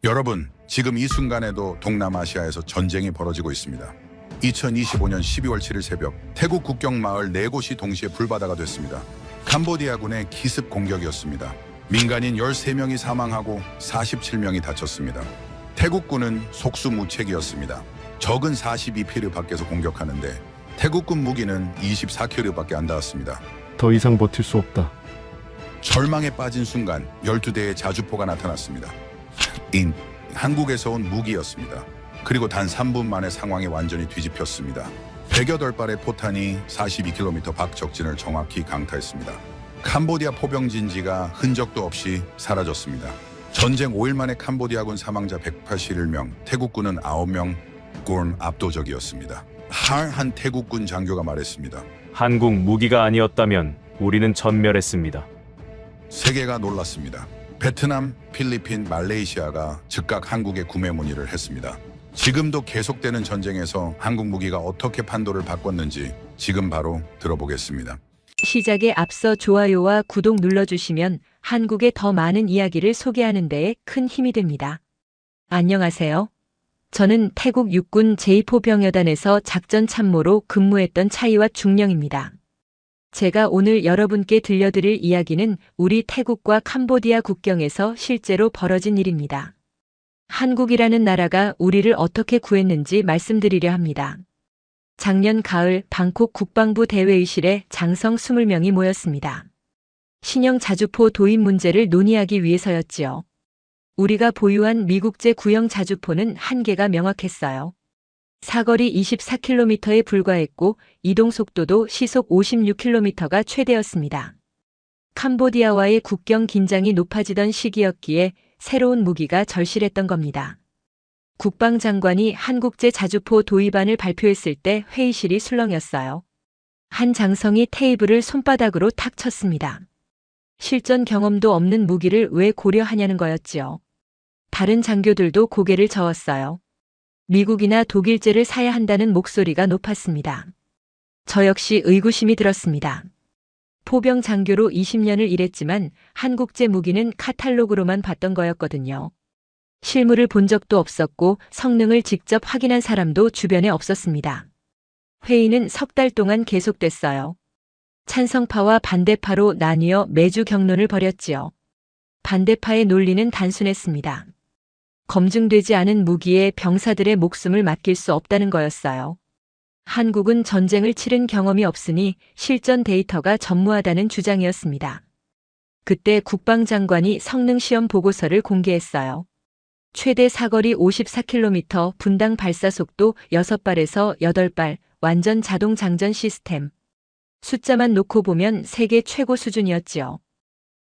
여러분, 지금 이 순간에도 동남아시아에서 전쟁이 벌어지고 있습니다. 2025년 12월 7일 새벽, 태국 국경 마을 4곳이 동시에 불바다가 됐습니다. 캄보디아군의 기습 공격이었습니다. 민간인 13명이 사망하고 47명이 다쳤습니다. 태국군은 속수무책이었습니다. 적은 42피르 밖에서 공격하는데 태국군 무기는 24피르밖에 안 닿았습니다. 더 이상 버틸 수 없다. 절망에 빠진 순간 12대의 자주포가 나타났습니다. 한국에서 온 무기였습니다. 그리고 단 3분 만에 상황이 완전히 뒤집혔습니다. 108발의 포탄이 42km 밖 적진을 정확히 강타했습니다. 캄보디아 포병진지가 흔적도 없이 사라졌습니다. 전쟁 5일 만에 캄보디아군 사망자 181명, 태국군은 9명, 군 압도적이었습니다. 한 태국군 장교가 말했습니다. 한국 무기가 아니었다면 우리는 전멸했습니다. 세계가 놀랐습니다. 베트남, 필리핀, 말레이시아가 즉각 한국에 구매 문의를 했습니다. 지금도 계속되는 전쟁에서 한국 무기가 어떻게 판도를 바꿨는지 지금 바로 들어보겠습니다. 시작에 앞서 좋아요와 구독 눌러주시면 한국의 더 많은 이야기를 소개하는 데에 큰 힘이 됩니다. 안녕하세요. 저는 태국 육군 제2포병여단에서 작전 참모로 근무했던 차이와 중령입니다. 제가 오늘 여러분께 들려드릴 이야기는 우리 태국과 캄보디아 국경에서 실제로 벌어진 일입니다. 한국이라는 나라가 우리를 어떻게 구했는지 말씀드리려 합니다. 작년 가을 방콕 국방부 대회의실에 장성 20명이 모였습니다. 신형 자주포 도입 문제를 논의하기 위해서였지요. 우리가 보유한 미국제 구형 자주포는 한계가 명확했어요. 사거리 24km에 불과했고 이동 속도도 시속 56km가 최대였습니다. 캄보디아와의 국경 긴장이 높아지던 시기였기에 새로운 무기가 절실했던 겁니다. 국방장관이 한국제 자주포 도입안을 발표했을 때 회의실이 술렁였어요. 한 장성이 테이블을 손바닥으로 탁 쳤습니다. 실전 경험도 없는 무기를 왜 고려하냐는 거였지요. 다른 장교들도 고개를 저었어요. 미국이나 독일제를 사야 한다는 목소리가 높았습니다. 저 역시 의구심이 들었습니다. 포병 장교로 20년을 일했지만 한국제 무기는 카탈로그로만 봤던 거였거든요. 실물을 본 적도 없었고 성능을 직접 확인한 사람도 주변에 없었습니다. 회의는 석 달 동안 계속됐어요. 찬성파와 반대파로 나뉘어 매주 격론을 벌였지요. 반대파의 논리는 단순했습니다. 검증되지 않은 무기에 병사들의 목숨을 맡길 수 없다는 거였어요. 한국은 전쟁을 치른 경험이 없으니 실전 데이터가 전무하다는 주장이었습니다. 그때 국방장관이 성능시험 보고서를 공개했어요. 최대 사거리 54km, 분당 발사속도 6발에서 8발, 완전 자동 장전 시스템. 숫자만 놓고 보면 세계 최고 수준이었지요.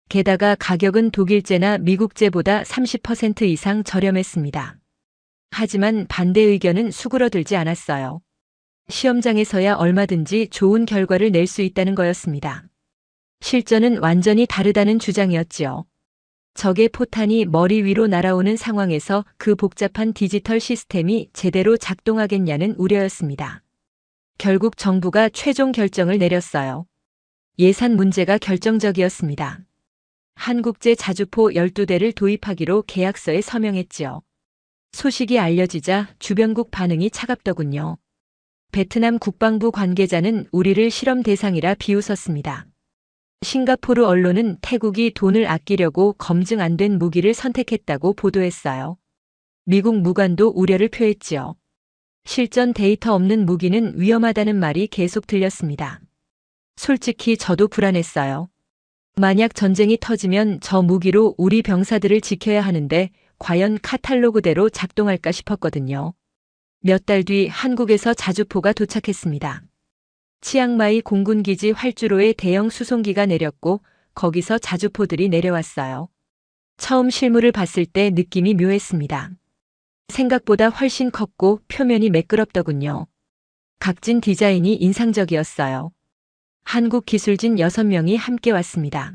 게다가 가격은 독일제나 미국제보다 30% 이상 저렴했습니다. 하지만 반대 의견은 수그러들지 않았어요. 시험장에서야 얼마든지 좋은 결과를 낼 수 있다는 거였습니다. 실전은 완전히 다르다는 주장이었지요. 적의 포탄이 머리 위로 날아오는 상황에서 그 복잡한 디지털 시스템이 제대로 작동하겠냐는 우려였습니다. 결국 정부가 최종 결정을 내렸어요. 예산 문제가 결정적이었습니다. 한국제 자주포 12대를 도입하기로 계약서에 서명했지요. 소식이 알려지자 주변국 반응이 차갑더군요. 베트남 국방부 관계자는 우리를 실험 대상이라 비웃었습니다. 싱가포르 언론은 태국이 돈을 아끼려고 검증 안 된 무기를 선택했다고 보도했어요. 미국 무관도 우려를 표했지요. 실전 데이터 없는 무기는 위험하다는 말이 계속 들렸습니다. 솔직히 저도 불안했어요. 만약 전쟁이 터지면 저 무기로 우리 병사들을 지켜야 하는데 과연 카탈로그대로 작동할까 싶었거든요. 몇 달 뒤 한국에서 자주포가 도착했습니다. 치앙마이 공군기지 활주로에 대형 수송기가 내렸고 거기서 자주포들이 내려왔어요. 처음 실물을 봤을 때 느낌이 묘했습니다. 생각보다 훨씬 컸고 표면이 매끄럽더군요. 각진 디자인이 인상적이었어요. 한국 기술진 6명이 함께 왔습니다.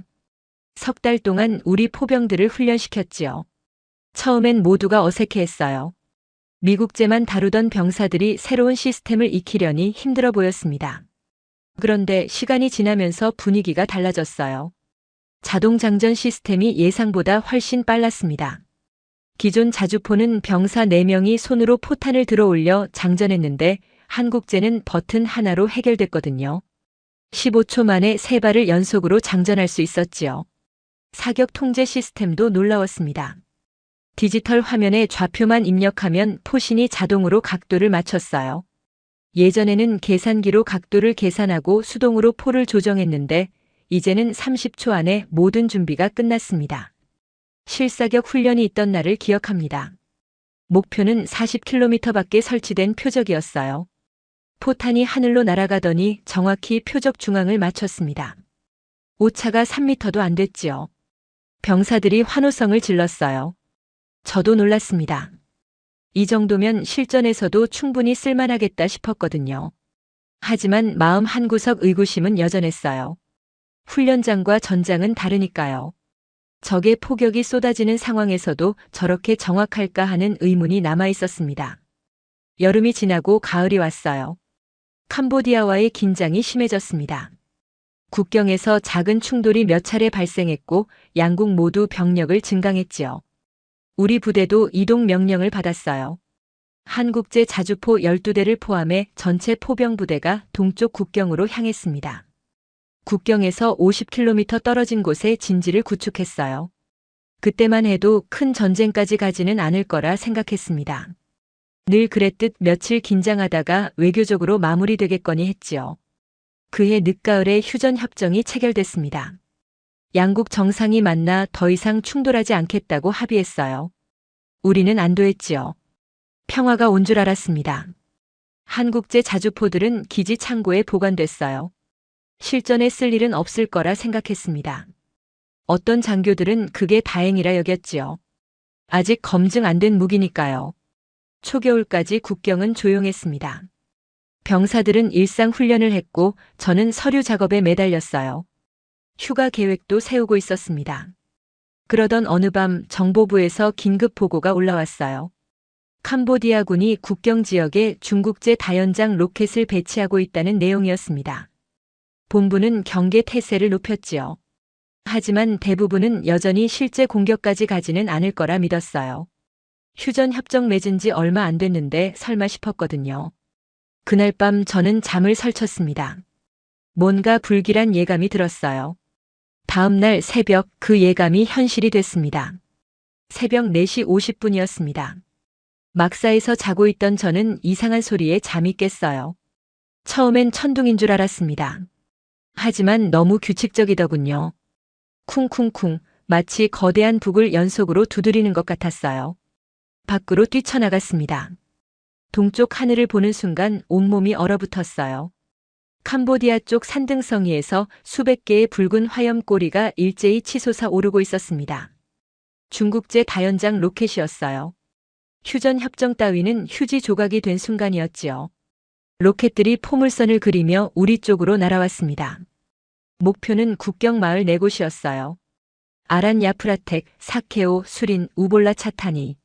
석 달 동안 우리 포병들을 훈련시켰지요. 처음엔 모두가 어색해했어요. 미국제만 다루던 병사들이 새로운 시스템을 익히려니 힘들어 보였습니다. 그런데 시간이 지나면서 분위기가 달라졌어요. 자동 장전 시스템이 예상보다 훨씬 빨랐습니다. 기존 자주포는 병사 4명이 손으로 포탄을 들어 올려 장전했는데 한국제는 버튼 하나로 해결됐거든요. 15초 만에 3발을 연속으로 장전할 수 있었지요. 사격 통제 시스템도 놀라웠습니다. 디지털 화면에 좌표만 입력하면 포신이 자동으로 각도를 맞췄어요. 예전에는 계산기로 각도를 계산하고 수동으로 포를 조정했는데 이제는 30초 안에 모든 준비가 끝났습니다. 실사격 훈련이 있던 날을 기억합니다. 목표는 40km 밖에 설치된 표적이었어요. 포탄이 하늘로 날아가더니 정확히 표적 중앙을 맞췄습니다. 오차가 3m도 안 됐지요. 병사들이 환호성을 질렀어요. 저도 놀랐습니다. 이 정도면 실전에서도 충분히 쓸만하겠다 싶었거든요. 하지만 마음 한구석 의구심은 여전했어요. 훈련장과 전장은 다르니까요. 적의 포격이 쏟아지는 상황에서도 저렇게 정확할까 하는 의문이 남아 있었습니다. 여름이 지나고 가을이 왔어요. 캄보디아와의 긴장이 심해졌습니다. 국경에서 작은 충돌이 몇 차례 발생했고 양국 모두 병력을 증강했지요. 우리 부대도 이동 명령을 받았어요. 한국제 자주포 12대를 포함해 전체 포병부대가 동쪽 국경으로 향했습니다. 국경에서 50km 떨어진 곳에 진지를 구축했어요. 그때만 해도 큰 전쟁까지 가지는 않을 거라 생각했습니다. 늘 그랬듯 며칠 긴장하다가 외교적으로 마무리되겠거니 했지요. 그해 늦가을에 휴전협정이 체결됐습니다. 양국 정상이 만나 더 이상 충돌하지 않겠다고 합의했어요. 우리는 안도했지요. 평화가 온 줄 알았습니다. 한국제 자주포들은 기지 창고에 보관됐어요. 실전에 쓸 일은 없을 거라 생각했습니다. 어떤 장교들은 그게 다행이라 여겼지요. 아직 검증 안 된 무기니까요. 초겨울까지 국경은 조용했습니다. 병사들은 일상 훈련을 했고 저는 서류 작업에 매달렸어요. 휴가 계획도 세우고 있었습니다. 그러던 어느 밤 정보부에서 긴급 보고가 올라왔어요. 캄보디아군이 국경 지역에 중국제 다연장 로켓을 배치하고 있다는 내용이었습니다. 본부는 경계 태세를 높였지요. 하지만 대부분은 여전히 실제 공격까지 가지는 않을 거라 믿었어요. 휴전 협정 맺은 지 얼마 안 됐는데 설마 싶었거든요. 그날 밤 저는 잠을 설쳤습니다. 뭔가 불길한 예감이 들었어요. 다음 날 새벽 그 예감이 현실이 됐습니다. 새벽 4시 50분이었습니다. 막사에서 자고 있던 저는 이상한 소리에 잠이 깼어요. 처음엔 천둥인 줄 알았습니다. 하지만 너무 규칙적이더군요. 쿵쿵쿵 마치 거대한 북을 연속으로 두드리는 것 같았어요. 밖으로 뛰쳐나갔습니다. 동쪽 하늘을 보는 순간 온몸이 얼어붙었어요. 캄보디아 쪽 산등성이에서 수백 개의 붉은 화염꼬리가 일제히 치솟아 오르고 있었습니다. 중국제 다연장 로켓이었어요. 휴전 협정 따위는 휴지 조각이 된 순간이었지요. 로켓들이 포물선을 그리며 우리 쪽으로 날아왔습니다. 목표는 국경 마을 4곳이었어요. 아란 야프라텍, 사케오, 수린, 우볼라 차타니.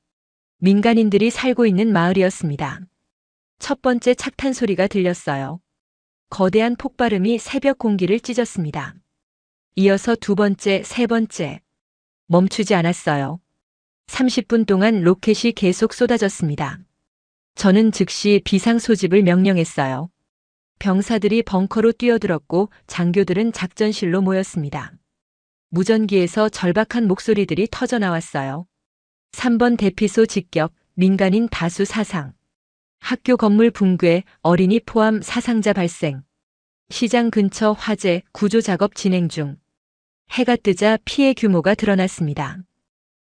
민간인들이 살고 있는 마을이었습니다. 첫 번째 착탄 소리가 들렸어요. 거대한 폭발음이 새벽 공기를 찢었습니다. 이어서 두 번째, 세 번째. 멈추지 않았어요. 30분 동안 로켓이 계속 쏟아졌습니다. 저는 즉시 비상 소집을 명령했어요. 병사들이 벙커로 뛰어들었고 장교들은 작전실로 모였습니다. 무전기에서 절박한 목소리들이 터져 나왔어요. 3번 대피소 직격, 민간인 다수 사상. 학교 건물 붕괴, 어린이 포함 사상자 발생. 시장 근처 화재, 구조 작업 진행 중. 해가 뜨자 피해 규모가 드러났습니다.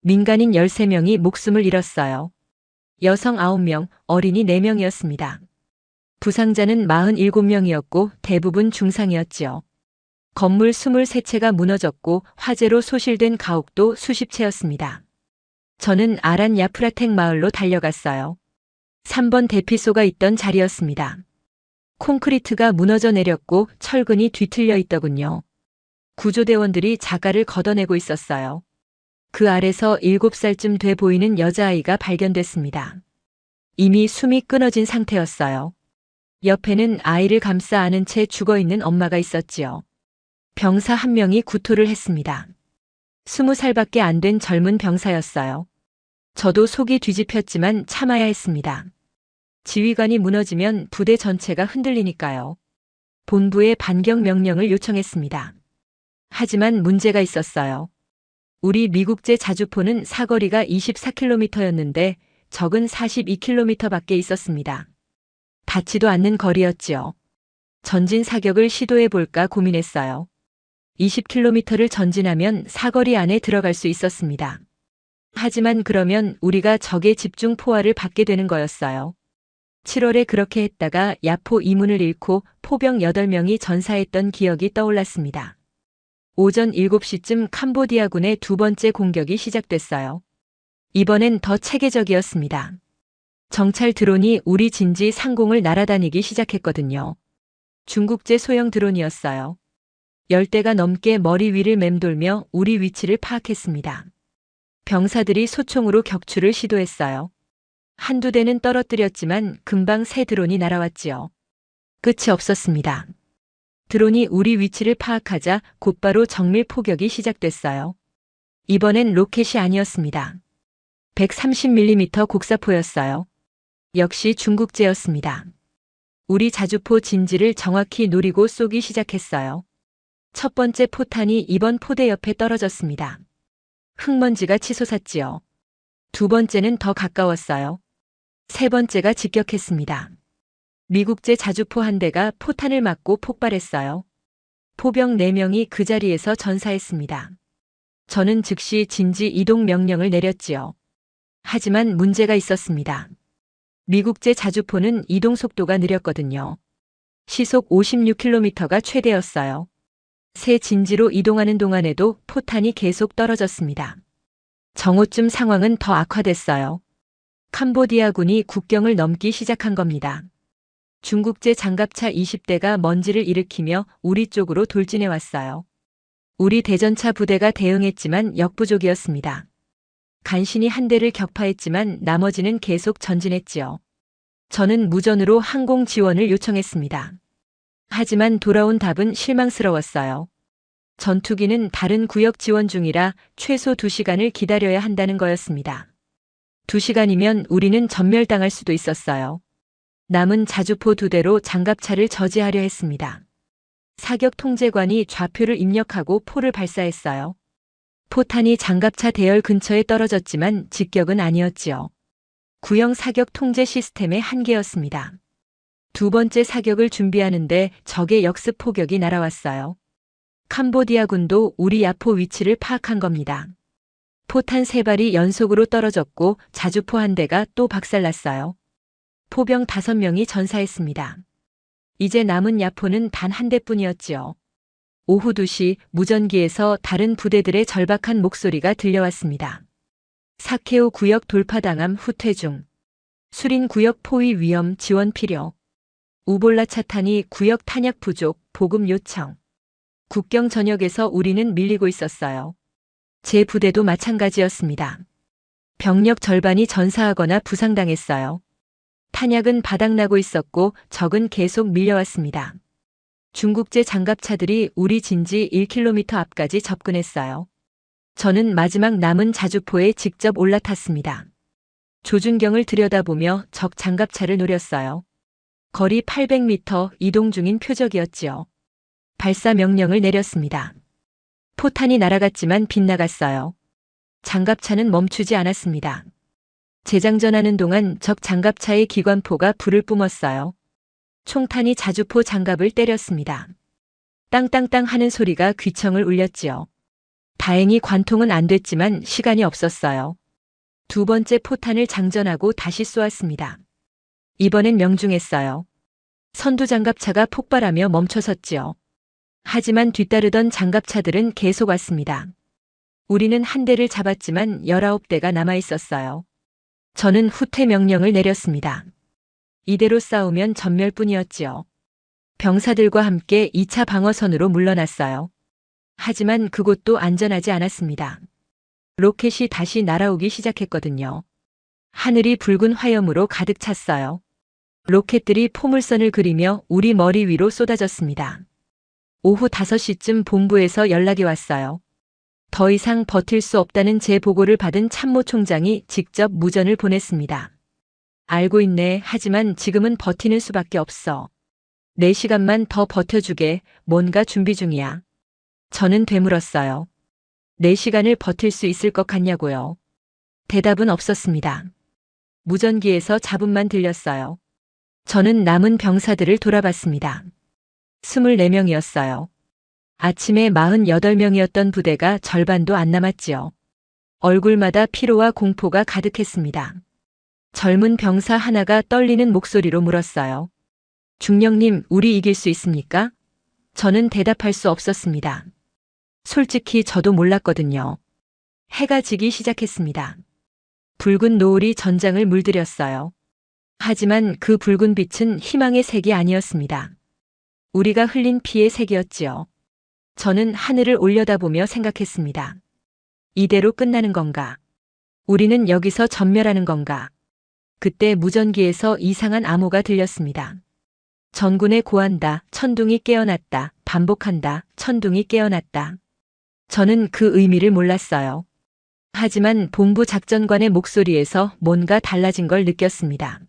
민간인 13명이 목숨을 잃었어요. 여성 9명, 어린이 4명이었습니다. 부상자는 47명이었고 대부분 중상이었지요. 건물 23채가 무너졌고 화재로 소실된 가옥도 수십 채였습니다. 저는 아란 야프라텍 마을로 달려갔어요. 3번 대피소가 있던 자리였습니다. 콘크리트가 무너져 내렸고 철근이 뒤틀려 있더군요. 구조대원들이 자갈을 걷어내고 있었어요. 그 아래서 7살쯤 돼 보이는 여자아이가 발견됐습니다. 이미 숨이 끊어진 상태였어요. 옆에는 아이를 감싸 안은 채 죽어있는 엄마가 있었지요. 병사 한 명이 구토를 했습니다. 20살밖에 안 된 젊은 병사였어요. 저도 속이 뒤집혔지만 참아야 했습니다. 지휘관이 무너지면 부대 전체가 흔들리니까요. 본부에 반경 명령을 요청했습니다. 하지만 문제가 있었어요. 우리 미국제 자주포는 사거리가 24km였는데 적은 42km밖에 있었습니다. 닿지도 않는 거리였지요. 전진 사격을 시도해볼까 고민했어요. 20km를 전진하면 사거리 안에 들어갈 수 있었습니다. 하지만 그러면 우리가 적의 집중 포화를 받게 되는 거였어요. 7월에 그렇게 했다가 야포 이문을 잃고 포병 8명이 전사했던 기억이 떠올랐습니다. 오전 7시쯤 캄보디아군의 두 번째 공격이 시작됐어요. 이번엔 더 체계적이었습니다. 정찰 드론이 우리 진지 상공을 날아다니기 시작했거든요. 중국제 소형 드론이었어요. 10대가 넘게 머리 위를 맴돌며 우리 위치를 파악했습니다. 병사들이 소총으로 격추를 시도했어요. 한두 대는 떨어뜨렸지만 금방 새 드론이 날아왔지요. 끝이 없었습니다. 드론이 우리 위치를 파악하자 곧바로 정밀 포격이 시작됐어요. 이번엔 로켓이 아니었습니다. 130mm 곡사포였어요. 역시 중국제였습니다. 우리 자주포 진지를 정확히 노리고 쏘기 시작했어요. 첫 번째 포탄이 이번 포대 옆에 떨어졌습니다. 흙먼지가 치솟았지요. 두 번째는 더 가까웠어요. 세 번째가 직격했습니다. 미국제 자주포 한 대가 포탄을 맞고 폭발했어요. 포병 4명이 그 자리에서 전사했습니다. 저는 즉시 진지 이동 명령을 내렸지요. 하지만 문제가 있었습니다. 미국제 자주포는 이동 속도가 느렸거든요. 시속 56km가 최대였어요. 새 진지로 이동하는 동안에도 포탄이 계속 떨어졌습니다. 정오쯤 상황은 더 악화됐어요. 캄보디아군이 국경을 넘기 시작한 겁니다. 중국제 장갑차 20대가 먼지를 일으키며 우리 쪽으로 돌진해 왔어요. 우리 대전차 부대가 대응했지만 역부족이었습니다. 간신히 한 대를 격파했지만 나머지는 계속 전진했지요. 저는 무전으로 항공 지원을 요청했습니다. 하지만 돌아온 답은 실망스러웠어요. 전투기는 다른 구역 지원 중이라 최소 2시간을 기다려야 한다는 거였습니다. 2시간이면 우리는 전멸당할 수도 있었어요. 남은 자주포 2대로 장갑차를 저지하려 했습니다. 사격 통제관이 좌표를 입력하고 포를 발사했어요. 포탄이 장갑차 대열 근처에 떨어졌지만 직격은 아니었지요. 구형 사격 통제 시스템의 한계였습니다. 두 번째 사격을 준비하는데 적의 역습 포격이 날아왔어요. 캄보디아 군도 우리 야포 위치를 파악한 겁니다. 포탄 3발이 연속으로 떨어졌고 자주포 한 대가 또 박살났어요. 포병 5명이 전사했습니다. 이제 남은 야포는 단 한 대뿐이었지요. 오후 2시 무전기에서 다른 부대들의 절박한 목소리가 들려왔습니다. 사케오 구역 돌파당함 후퇴 중. 수린 구역 포위 위험 지원 필요. 우볼라 차탄이 구역 탄약 부족 보급 요청. 국경 전역에서 우리는 밀리고 있었어요. 제 부대도 마찬가지였습니다. 병력 절반이 전사하거나 부상당했어요. 탄약은 바닥나고 있었고 적은 계속 밀려왔습니다. 중국제 장갑차들이 우리 진지 1km 앞까지 접근했어요. 저는 마지막 남은 자주포에 직접 올라탔습니다. 조준경을 들여다보며 적 장갑차를 노렸어요. 거리 800m 이동 중인 표적이었지요. 발사 명령을 내렸습니다. 포탄이 날아갔지만 빗나갔어요. 장갑차는 멈추지 않았습니다. 재장전하는 동안 적 장갑차의 기관포가 불을 뿜었어요. 총탄이 자주포 장갑을 때렸습니다. 땅땅땅 하는 소리가 귀청을 울렸지요. 다행히 관통은 안 됐지만 시간이 없었어요. 두 번째 포탄을 장전하고 다시 쏘았습니다. 이번엔 명중했어요. 선두 장갑차가 폭발하며 멈춰섰지요. 하지만 뒤따르던 장갑차들은 계속 왔습니다. 우리는 한 대를 잡았지만 19대가 남아 있었어요. 저는 후퇴 명령을 내렸습니다. 이대로 싸우면 전멸뿐이었지요. 병사들과 함께 2차 방어선으로 물러났어요. 하지만 그곳도 안전하지 않았습니다. 로켓이 다시 날아오기 시작했거든요. 하늘이 붉은 화염으로 가득 찼어요. 로켓들이 포물선을 그리며 우리 머리 위로 쏟아졌습니다. 오후 5시쯤 본부에서 연락이 왔어요. 더 이상 버틸 수 없다는 제 보고를 받은 참모 총장이 직접 무전을 보냈습니다. 알고 있네. 하지만 지금은 버티는 수밖에 없어. 4시간만 더 버텨주게. 뭔가 준비 중이야. 저는 되물었어요. 4시간을 버틸 수 있을 것 같냐고요. 대답은 없었습니다. 무전기에서 잡음만 들렸어요. 저는 남은 병사들을 돌아봤습니다. 24명이었어요. 아침에 48명이었던 부대가 절반도 안 남았지요. 얼굴마다 피로와 공포가 가득했습니다. 젊은 병사 하나가 떨리는 목소리로 물었어요. 중령님, 우리 이길 수 있습니까? 저는 대답할 수 없었습니다. 솔직히 저도 몰랐거든요. 해가 지기 시작했습니다. 붉은 노을이 전장을 물들였어요. 하지만 그 붉은 빛은 희망의 색이 아니었습니다. 우리가 흘린 피의 색이었지요. 저는 하늘을 올려다보며 생각했습니다. 이대로 끝나는 건가? 우리는 여기서 전멸하는 건가? 그때 무전기에서 이상한 암호가 들렸습니다. 전군에 고한다, 천둥이 깨어났다, 반복한다, 천둥이 깨어났다. 저는 그 의미를 몰랐어요. 하지만 본부 작전관의 목소리에서 뭔가 달라진 걸 느꼈습니다.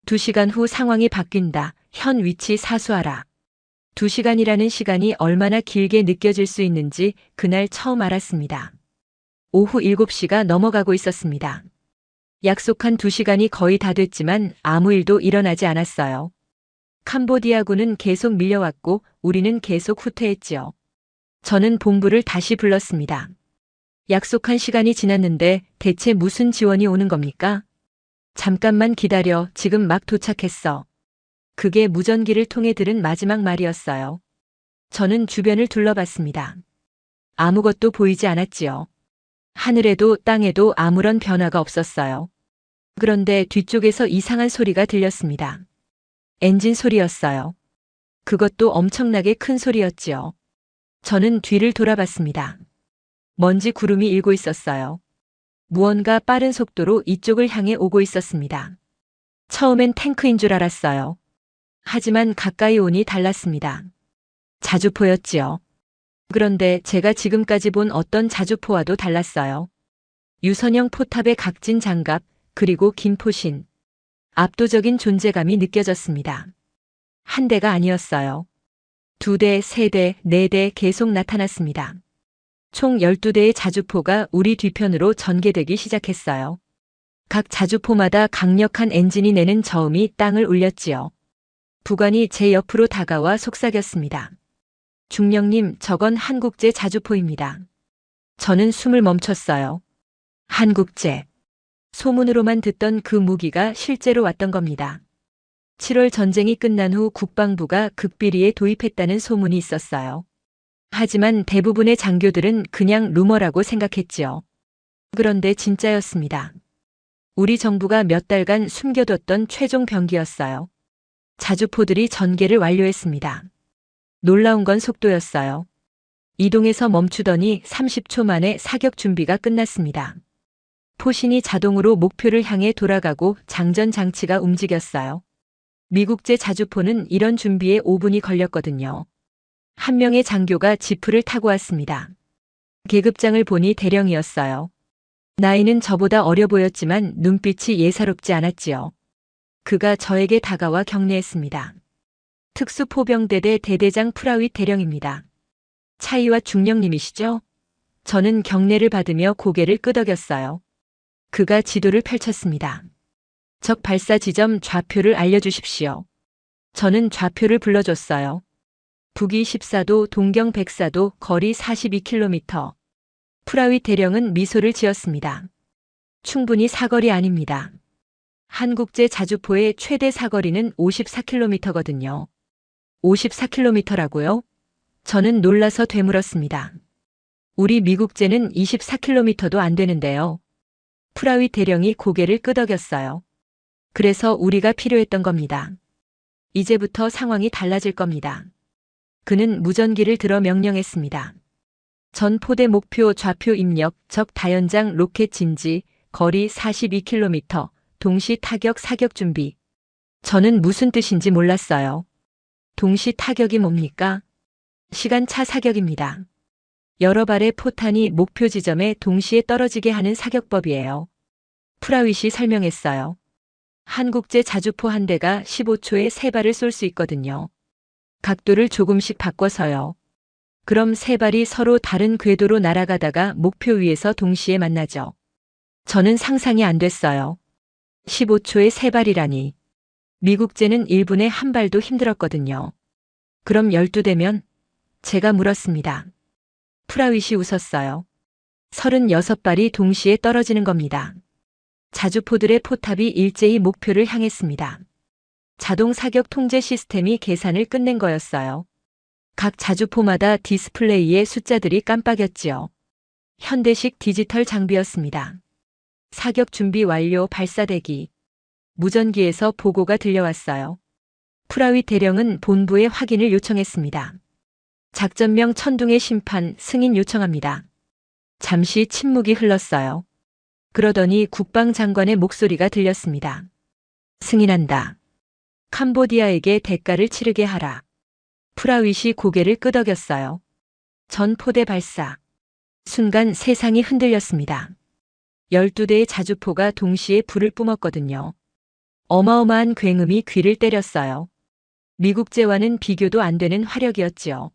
2시간 후 상황이 바뀐다. 현 위치 사수하라. 2시간이라는 시간이 얼마나 길게 느껴질 수 있는지 그날 처음 알았습니다. 오후 7시가 넘어가고 있었습니다. 약속한 2시간이 거의 다 됐지만 아무 일도 일어나지 않았어요. 캄보디아군은 계속 밀려왔고 우리는 계속 후퇴했지요. 저는 본부를 다시 불렀습니다. 약속한 시간이 지났는데 대체 무슨 지원이 오는 겁니까? 잠깐만 기다려. 지금 막 도착했어. 그게 무전기를 통해 들은 마지막 말이었어요. 저는 주변을 둘러봤습니다. 아무것도 보이지 않았지요. 하늘에도 땅에도 아무런 변화가 없었어요. 그런데 뒤쪽에서 이상한 소리가 들렸습니다. 엔진 소리였어요. 그것도 엄청나게 큰 소리였지요. 저는 뒤를 돌아봤습니다. 먼지 구름이 일고 있었어요. 무언가 빠른 속도로 이쪽을 향해 오고 있었습니다. 처음엔 탱크인 줄 알았어요. 하지만 가까이 오니 달랐습니다. 자주포였지요. 그런데 제가 지금까지 본 어떤 자주포와도 달랐어요. 유선형 포탑의 각진 장갑, 그리고 긴 포신. 압도적인 존재감이 느껴졌습니다. 한 대가 아니었어요. 2대, 3대, 4대 계속 나타났습니다. 총 12대의 자주포가 우리 뒤편으로 전개되기 시작했어요. 각 자주포마다 강력한 엔진이 내는 저음이 땅을 울렸지요. 부관이 제 옆으로 다가와 속삭였습니다. 중령님, 저건 한국제 자주포입니다. 저는 숨을 멈췄어요. 한국제. 소문으로만 듣던 그 무기가 실제로 왔던 겁니다. 7월 전쟁이 끝난 후 국방부가 극비리에 도입했다는 소문이 있었어요. 하지만 대부분의 장교들은 그냥 루머라고 생각했지요. 그런데 진짜였습니다. 우리 정부가 몇 달간 숨겨뒀던 최종 병기였어요. 자주포들이 전개를 완료했습니다. 놀라운 건 속도였어요. 이동에서 멈추더니 30초 만에 사격 준비가 끝났습니다. 포신이 자동으로 목표를 향해 돌아가고 장전 장치가 움직였어요. 미국제 자주포는 이런 준비에 5분이 걸렸거든요. 한 명의 장교가 지프를 타고 왔습니다. 계급장을 보니 대령이었어요. 나이는 저보다 어려 보였지만 눈빛이 예사롭지 않았지요. 그가 저에게 다가와 격려했습니다. 특수포병대대 대대장 프라윗 대령입니다. 차이와 중령님이시죠? 저는 격려를 받으며 고개를 끄덕였어요. 그가 지도를 펼쳤습니다. 적 발사 지점 좌표를 알려주십시오. 저는 좌표를 불러줬어요. 북위 14도, 동경 104도, 거리 42km. 프라윗 대령은 미소를 지었습니다. 충분히 사거리 아닙니다. 한국제 자주포의 최대 사거리는 54km거든요. 54km라고요? 저는 놀라서 되물었습니다. 우리 미국제는 24km도 안 되는데요. 프라윗 대령이 고개를 끄덕였어요. 그래서 우리가 필요했던 겁니다. 이제부터 상황이 달라질 겁니다. 그는 무전기를 들어 명령했습니다. 전 포대 목표 좌표 입력, 적 다연장 로켓 진지, 거리 42km, 동시 타격 사격 준비. 저는 무슨 뜻인지 몰랐어요. 동시 타격이 뭡니까? 시간차 사격입니다. 여러 발의 포탄이 목표 지점에 동시에 떨어지게 하는 사격법이에요. 프라윗이 설명했어요. 한국제 자주포 한 대가 15초에 3발을 쏠 수 있거든요. 각도를 조금씩 바꿔서요. 그럼 3발이 서로 다른 궤도로 날아가다가 목표 위에서 동시에 만나죠. 저는 상상이 안 됐어요. 15초에 3발이라니. 미국제는 1분에 1발도 힘들었거든요. 그럼 12대면? 제가 물었습니다. 프라윗이 웃었어요. 36발이 동시에 떨어지는 겁니다. 자주포들의 포탑이 일제히 목표를 향했습니다. 자동 사격 통제 시스템이 계산을 끝낸 거였어요. 각 자주포마다 디스플레이에 숫자들이 깜빡였지요. 현대식 디지털 장비였습니다. 사격 준비 완료 발사대기. 무전기에서 보고가 들려왔어요. 프라윗 대령은 본부에 확인을 요청했습니다. 작전명 천둥의 심판 승인 요청합니다. 잠시 침묵이 흘렀어요. 그러더니 국방장관의 목소리가 들렸습니다. 승인한다. 캄보디아에게 대가를 치르게 하라. 프라윗이 고개를 끄덕였어요. 전포대 발사. 순간 세상이 흔들렸습니다. 12대의 자주포가 동시에 불을 뿜었거든요. 어마어마한 굉음이 귀를 때렸어요. 미국제와는 비교도 안 되는 화력이었지요.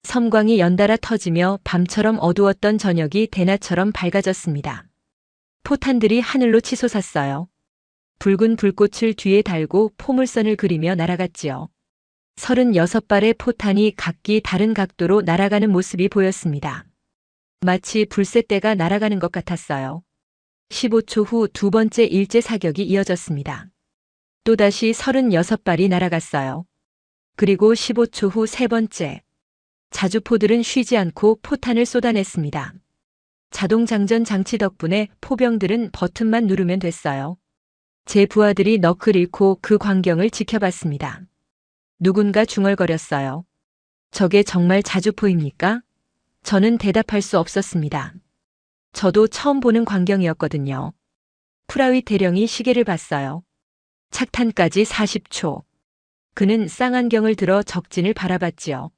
섬광이 연달아 터지며 밤처럼 어두웠던 저녁이 대낮처럼 밝아졌습니다. 포탄들이 하늘로 치솟았어요. 붉은 불꽃을 뒤에 달고 포물선을 그리며 날아갔지요. 36발의 포탄이 각기 다른 각도로 날아가는 모습이 보였습니다. 마치 불새떼가 날아가는 것 같았어요. 15초 후 두 번째 일제 사격이 이어졌습니다. 또다시 36발이 날아갔어요. 그리고 15초 후 세 번째. 자주포들은 쉬지 않고 포탄을 쏟아냈습니다. 자동 장전 장치 덕분에 포병들은 버튼만 누르면 됐어요. 제 부하들이 넋을 잃고 그 광경을 지켜봤습니다. 누군가 중얼거렸어요. 저게 정말 자주포입니까? 저는 대답할 수 없었습니다. 저도 처음 보는 광경이었거든요. 프라윗 대령이 시계를 봤어요. 착탄까지 40초. 그는 쌍안경을 들어 적진을 바라봤지요.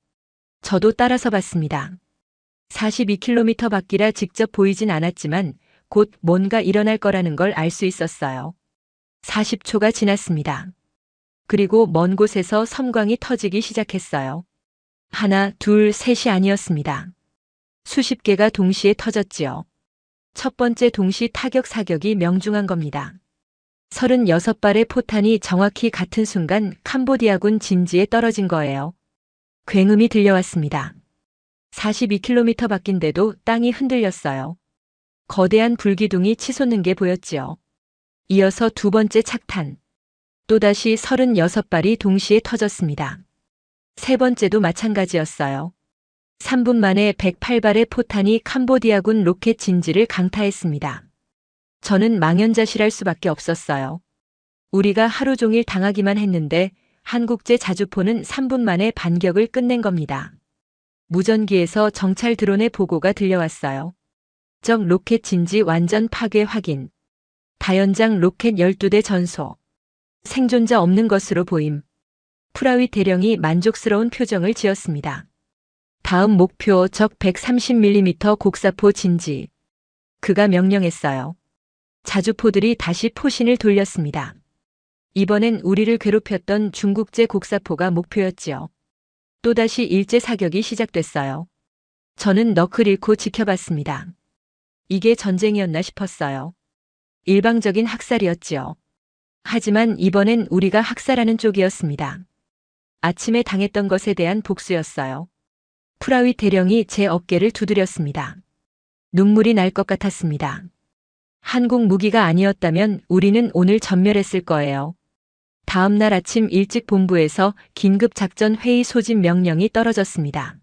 저도 따라서 봤습니다. 42km 밖이라 직접 보이진 않았지만 곧 뭔가 일어날 거라는 걸 알 수 있었어요. 40초가 지났습니다. 그리고 먼 곳에서 섬광이 터지기 시작했어요. 하나, 둘, 셋이 아니었습니다. 수십 개가 동시에 터졌지요. 첫 번째 동시 타격 사격이 명중한 겁니다. 36발의 포탄이 정확히 같은 순간 캄보디아군 진지에 떨어진 거예요. 굉음이 들려왔습니다. 42km 밖인데도 땅이 흔들렸어요. 거대한 불기둥이 치솟는 게 보였지요. 이어서 두 번째 착탄. 또다시 36발이 동시에 터졌습니다. 세 번째도 마찬가지였어요. 3분 만에 108발의 포탄이 캄보디아군 로켓 진지를 강타했습니다. 저는 망연자실할 수밖에 없었어요. 우리가 하루 종일 당하기만 했는데 한국제 자주포는 3분 만에 반격을 끝낸 겁니다. 무전기에서 정찰 드론의 보고가 들려왔어요. 적 로켓 진지 완전 파괴 확인. 다연장 로켓 12대 전소. 생존자 없는 것으로 보임. 프라윗 대령이 만족스러운 표정을 지었습니다. 다음 목표 적 130mm 곡사포 진지. 그가 명령했어요. 자주포들이 다시 포신을 돌렸습니다. 이번엔 우리를 괴롭혔던 중국제 곡사포가 목표였지요. 또다시 일제 사격이 시작됐어요. 저는 넋을 잃고 지켜봤습니다. 이게 전쟁이었나 싶었어요. 일방적인 학살이었지요. 하지만 이번엔 우리가 학살하는 쪽이었습니다. 아침에 당했던 것에 대한 복수였어요. 프라윗 대령이 제 어깨를 두드렸습니다. 눈물이 날 것 같았습니다. 한국 무기가 아니었다면 우리는 오늘 전멸했을 거예요. 다음 날 아침 일찍 본부에서 긴급 작전 회의 소집 명령이 떨어졌습니다.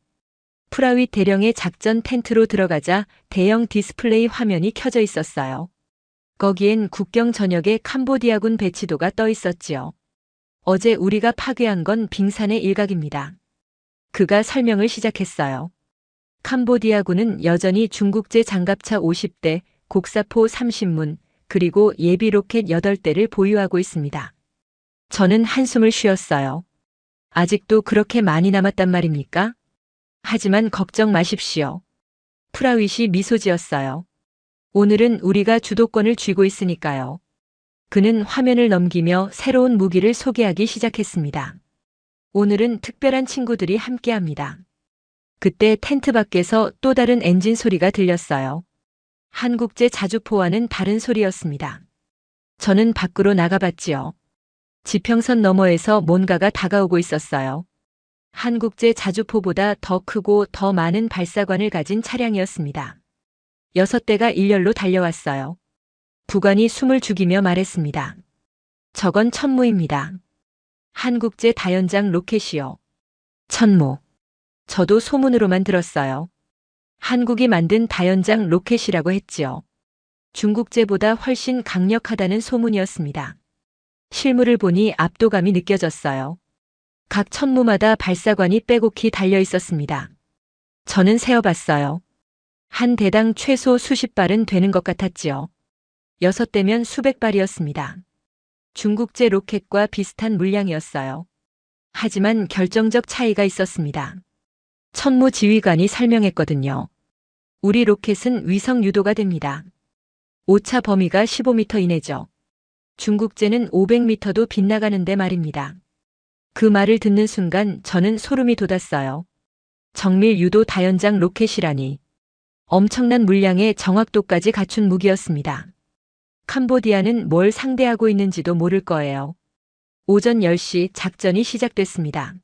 프라윗 대령의 작전 텐트로 들어가자 대형 디스플레이 화면이 켜져 있었어요. 거기엔 국경 전역에 캄보디아군 배치도가 떠 있었지요. 어제 우리가 파괴한 건 빙산의 일각입니다. 그가 설명을 시작했어요. 캄보디아군은 여전히 중국제 장갑차 50대, 곡사포 30문, 그리고 예비 로켓 8대를 보유하고 있습니다. 저는 한숨을 쉬었어요. 아직도 그렇게 많이 남았단 말입니까? 하지만 걱정 마십시오. 프라윗이 미소 지었어요. 오늘은 우리가 주도권을 쥐고 있으니까요. 그는 화면을 넘기며 새로운 무기를 소개하기 시작했습니다. 오늘은 특별한 친구들이 함께합니다. 그때 텐트 밖에서 또 다른 엔진 소리가 들렸어요. 한국제 자주포와는 다른 소리였습니다. 저는 밖으로 나가봤지요. 지평선 너머에서 뭔가가 다가오고 있었어요. 한국제 자주포보다 더 크고 더 많은 발사관을 가진 차량이었습니다. 6대가 일렬로 달려왔어요. 부관이 숨을 죽이며 말했습니다. 저건 천무입니다. 한국제 다연장 로켓이요. 천무. 저도 소문으로만 들었어요. 한국이 만든 다연장 로켓이라고 했지요. 중국제보다 훨씬 강력하다는 소문이었습니다. 실물을 보니 압도감이 느껴졌어요. 각 천무마다 발사관이 빼곡히 달려 있었습니다. 저는 세어봤어요. 한 대당 최소 수십 발은 되는 것 같았지요. 6대면 수백 발이었습니다. 중국제 로켓과 비슷한 물량이었어요. 하지만 결정적 차이가 있었습니다. 천무 지휘관이 설명했거든요. 우리 로켓은 위성 유도가 됩니다. 오차 범위가 15m 이내죠. 중국제는 500m도 빗나가는데 말입니다. 그 말을 듣는 순간 저는 소름이 돋았어요. 정밀 유도 다연장 로켓이라니. 엄청난 물량의 정확도까지 갖춘 무기였습니다. 캄보디아는 뭘 상대하고 있는지도 모를 거예요. 오전 10시 작전이 시작됐습니다.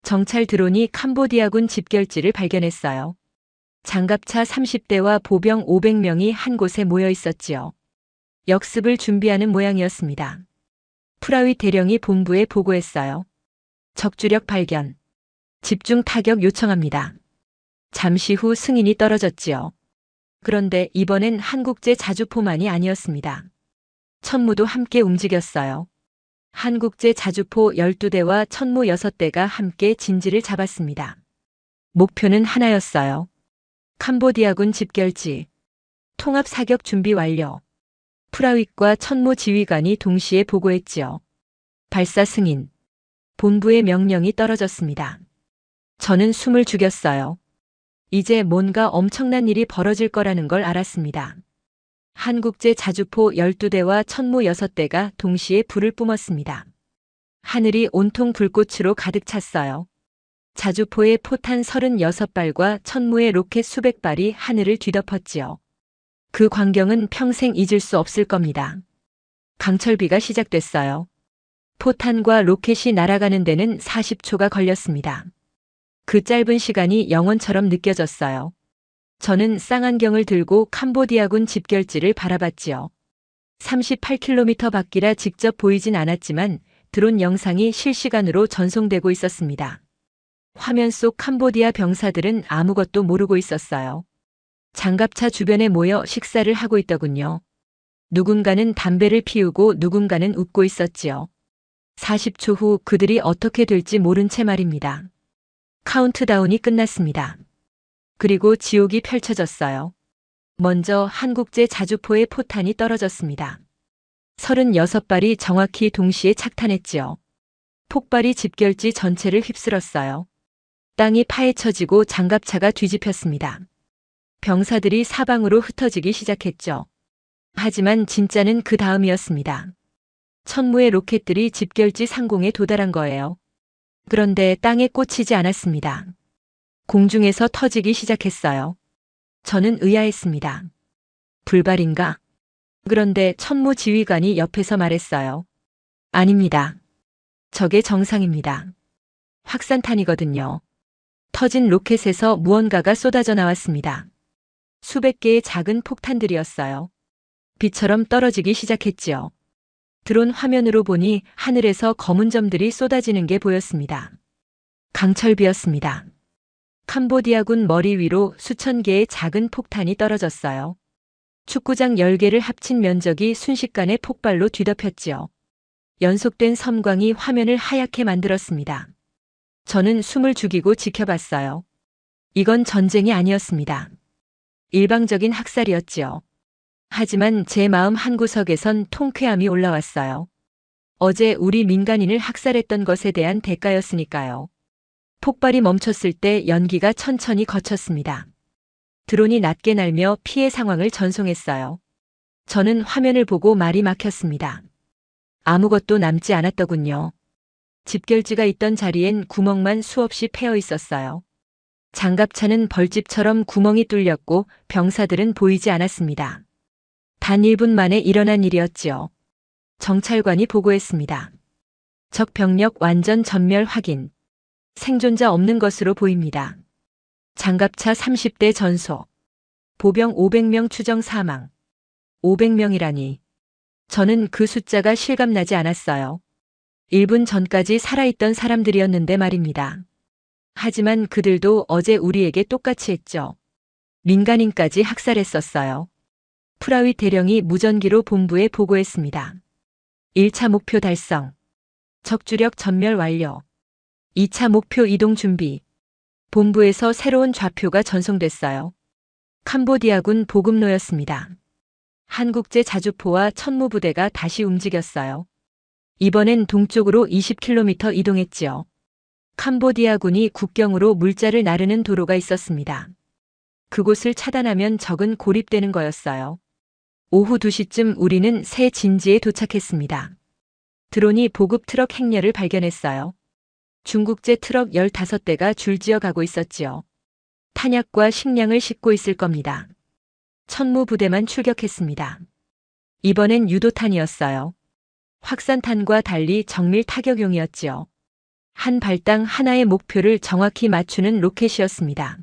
정찰 드론이 캄보디아군 집결지를 발견했어요. 장갑차 30대와 보병 500명이 한 곳에 모여 있었지요. 역습을 준비하는 모양이었습니다. 프라윗 대령이 본부에 보고했어요. 적주력 발견. 집중 타격 요청합니다. 잠시 후 승인이 떨어졌지요. 그런데 이번엔 한국제 자주포만이 아니었습니다. 천무도 함께 움직였어요. 한국제 자주포 12대와 천무 6대가 함께 진지를 잡았습니다. 목표는 하나였어요. 캄보디아군 집결지. 통합 사격 준비 완료. 프라윗과 천무 지휘관이 동시에 보고했지요. 발사 승인. 본부의 명령이 떨어졌습니다. 저는 숨을 죽였어요. 이제 뭔가 엄청난 일이 벌어질 거라는 걸 알았습니다. 한국제 자주포 12대와 천무 6대가 동시에 불을 뿜었습니다. 하늘이 온통 불꽃으로 가득 찼어요. 자주포의 포탄 36발과 천무의 로켓 수백 발이 하늘을 뒤덮었지요. 그 광경은 평생 잊을 수 없을 겁니다. 강철비가 시작됐어요. 포탄과 로켓이 날아가는 데는 40초가 걸렸습니다. 그 짧은 시간이 영원처럼 느껴졌어요. 저는 쌍안경을 들고 캄보디아군 집결지를 바라봤지요. 38km 밖이라 직접 보이진 않았지만 드론 영상이 실시간으로 전송되고 있었습니다. 화면 속 캄보디아 병사들은 아무것도 모르고 있었어요. 장갑차 주변에 모여 식사를 하고 있더군요. 누군가는 담배를 피우고 누군가는 웃고 있었지요. 40초 후 그들이 어떻게 될지 모른 채 말입니다. 카운트다운이 끝났습니다. 그리고 지옥이 펼쳐졌어요. 먼저 한국제 자주포의 포탄이 떨어졌습니다. 36발이 정확히 동시에 착탄했지요. 폭발이 집결지 전체를 휩쓸었어요. 땅이 파헤쳐지고 장갑차가 뒤집혔습니다. 병사들이 사방으로 흩어지기 시작했죠. 하지만 진짜는 그 다음이었습니다. 천무의 로켓들이 집결지 상공에 도달한 거예요. 그런데 땅에 꽂히지 않았습니다. 공중에서 터지기 시작했어요. 저는 의아했습니다. 불발인가? 그런데 천무 지휘관이 옆에서 말했어요. 아닙니다. 저게 정상입니다. 확산탄이거든요. 터진 로켓에서 무언가가 쏟아져 나왔습니다. 수백 개의 작은 폭탄들이었어요. 비처럼 떨어지기 시작했지요. 드론 화면으로 보니 하늘에서 검은 점들이 쏟아지는 게 보였습니다. 강철비였습니다. 캄보디아군 머리 위로 수천 개의 작은 폭탄이 떨어졌어요. 축구장 10개를 합친 면적이 순식간에 폭발로 뒤덮였지요. 연속된 섬광이 화면을 하얗게 만들었습니다. 저는 숨을 죽이고 지켜봤어요. 이건 전쟁이 아니었습니다. 일방적인 학살이었지요. 하지만 제 마음 한구석에선 통쾌함이 올라왔어요. 어제 우리 민간인을 학살했던 것에 대한 대가였으니까요. 폭발이 멈췄을 때 연기가 천천히 거쳤습니다. 드론이 낮게 날며 피해 상황을 전송했어요. 저는 화면을 보고 말이 막혔습니다. 아무것도 남지 않았더군요. 집결지가 있던 자리엔 구멍만 수없이 패여 있었어요. 장갑차는 벌집처럼 구멍이 뚫렸고 병사들은 보이지 않았습니다. 단 1분 만에 일어난 일이었지요. 정찰관이 보고했습니다. 적 병력 완전 전멸 확인. 생존자 없는 것으로 보입니다. 장갑차 30대 전소. 보병 500명 추정 사망. 500명이라니. 저는 그 숫자가 실감나지 않았어요. 1분 전까지 살아있던 사람들이었는데 말입니다. 하지만 그들도 어제 우리에게 똑같이 했죠. 민간인까지 학살했었어요. 프라윗 대령이 무전기로 본부에 보고했습니다. 1차 목표 달성. 적주력 전멸 완료. 2차 목표 이동 준비. 본부에서 새로운 좌표가 전송됐어요. 캄보디아군 보급로였습니다. 한국제 자주포와 천무부대가 다시 움직였어요. 이번엔 동쪽으로 20km 이동했지요. 캄보디아군이 국경으로 물자를 나르는 도로가 있었습니다. 그곳을 차단하면 적은 고립되는 거였어요. 오후 2시쯤 우리는 새 진지에 도착했습니다. 드론이 보급 트럭 행렬을 발견했어요. 중국제 트럭 15대가 줄지어 가고 있었지요. 탄약과 식량을 싣고 있을 겁니다. 천무부대만 출격했습니다. 이번엔 유도탄이었어요. 확산탄과 달리 정밀 타격용이었지요. 한 발당 하나의 목표를 정확히 맞추는 로켓이었습니다.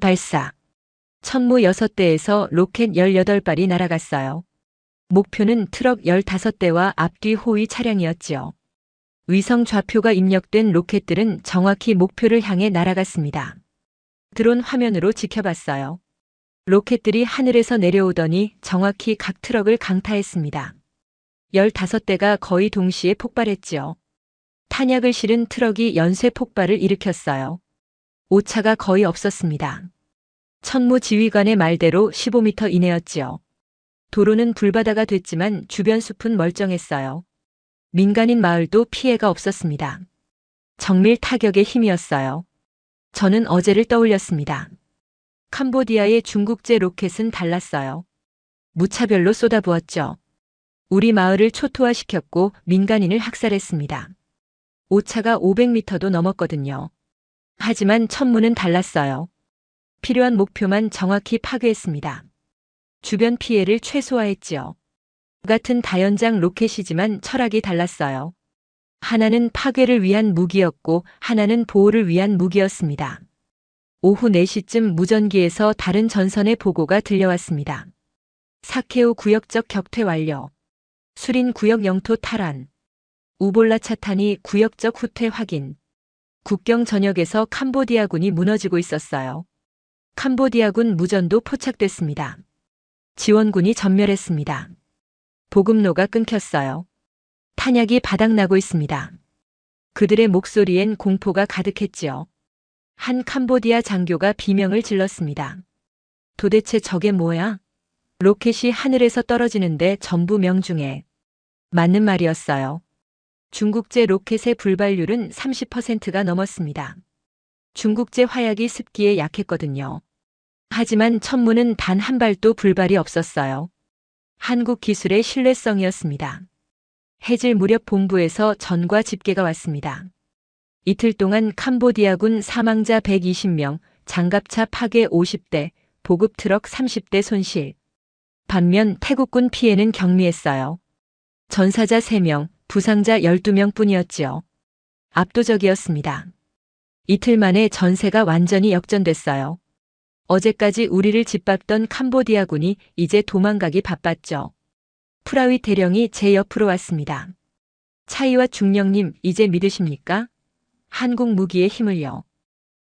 발사. 천무 6대에서 로켓 18발이 날아갔어요. 목표는 트럭 15대와 앞뒤 호위 차량이었지요. 위성 좌표가 입력된 로켓들은 정확히 목표를 향해 날아갔습니다. 드론 화면으로 지켜봤어요. 로켓들이 하늘에서 내려오더니 정확히 각 트럭을 강타했습니다. 15대가 거의 동시에 폭발했지요. 탄약을 실은 트럭이 연쇄 폭발을 일으켰어요. 오차가 거의 없었습니다. 천무 지휘관의 말대로 15m 이내였지요. 도로는 불바다가 됐지만 주변 숲은 멀쩡했어요. 민간인 마을도 피해가 없었습니다. 정밀 타격의 힘이었어요. 저는 어제를 떠올렸습니다. 캄보디아의 중국제 로켓은 달랐어요. 무차별로 쏟아부었죠. 우리 마을을 초토화시켰고 민간인을 학살했습니다. 오차가 500m도 넘었거든요. 하지만 천무는 달랐어요. 필요한 목표만 정확히 파괴했습니다. 주변 피해를 최소화했지요. 같은 다연장 로켓이지만 철학이 달랐어요. 하나는 파괴를 위한 무기였고 하나는 보호를 위한 무기였습니다. 오후 4시쯤 무전기에서 다른 전선의 보고가 들려왔습니다. 사케오 구역적 격퇴 완료. 수린 구역 영토 탈환. 우볼라 차탄이 구역적 후퇴 확인. 국경 전역에서 캄보디아군이 무너지고 있었어요. 캄보디아군 무전도 포착됐습니다. 지원군이 전멸했습니다. 보급로가 끊겼어요. 탄약이 바닥나고 있습니다. 그들의 목소리엔 공포가 가득했지요. 한 캄보디아 장교가 비명을 질렀습니다. 도대체 저게 뭐야? 로켓이 하늘에서 떨어지는데 전부 명중해. 맞는 말이었어요. 중국제 로켓의 불발률은 30%가 넘었습니다. 중국제 화약이 습기에 약했거든요. 하지만 천무는 단 한 발도 불발이 없었어요. 한국 기술의 신뢰성이었습니다. 해질 무렵 본부에서 전과 집계가 왔습니다. 이틀 동안 캄보디아군 사망자 120명, 장갑차 파괴 50대, 보급 트럭 30대 손실. 반면 태국군 피해는 경미했어요. 전사자 3명, 부상자 12명 뿐이었지요. 압도적이었습니다. 이틀 만에 전세가 완전히 역전됐어요. 어제까지 우리를 짓밟던 캄보디아군이 이제 도망가기 바빴죠. 프라윗 대령이 제 옆으로 왔습니다. 차이와 중령님, 이제 믿으십니까? 한국 무기의 힘을요.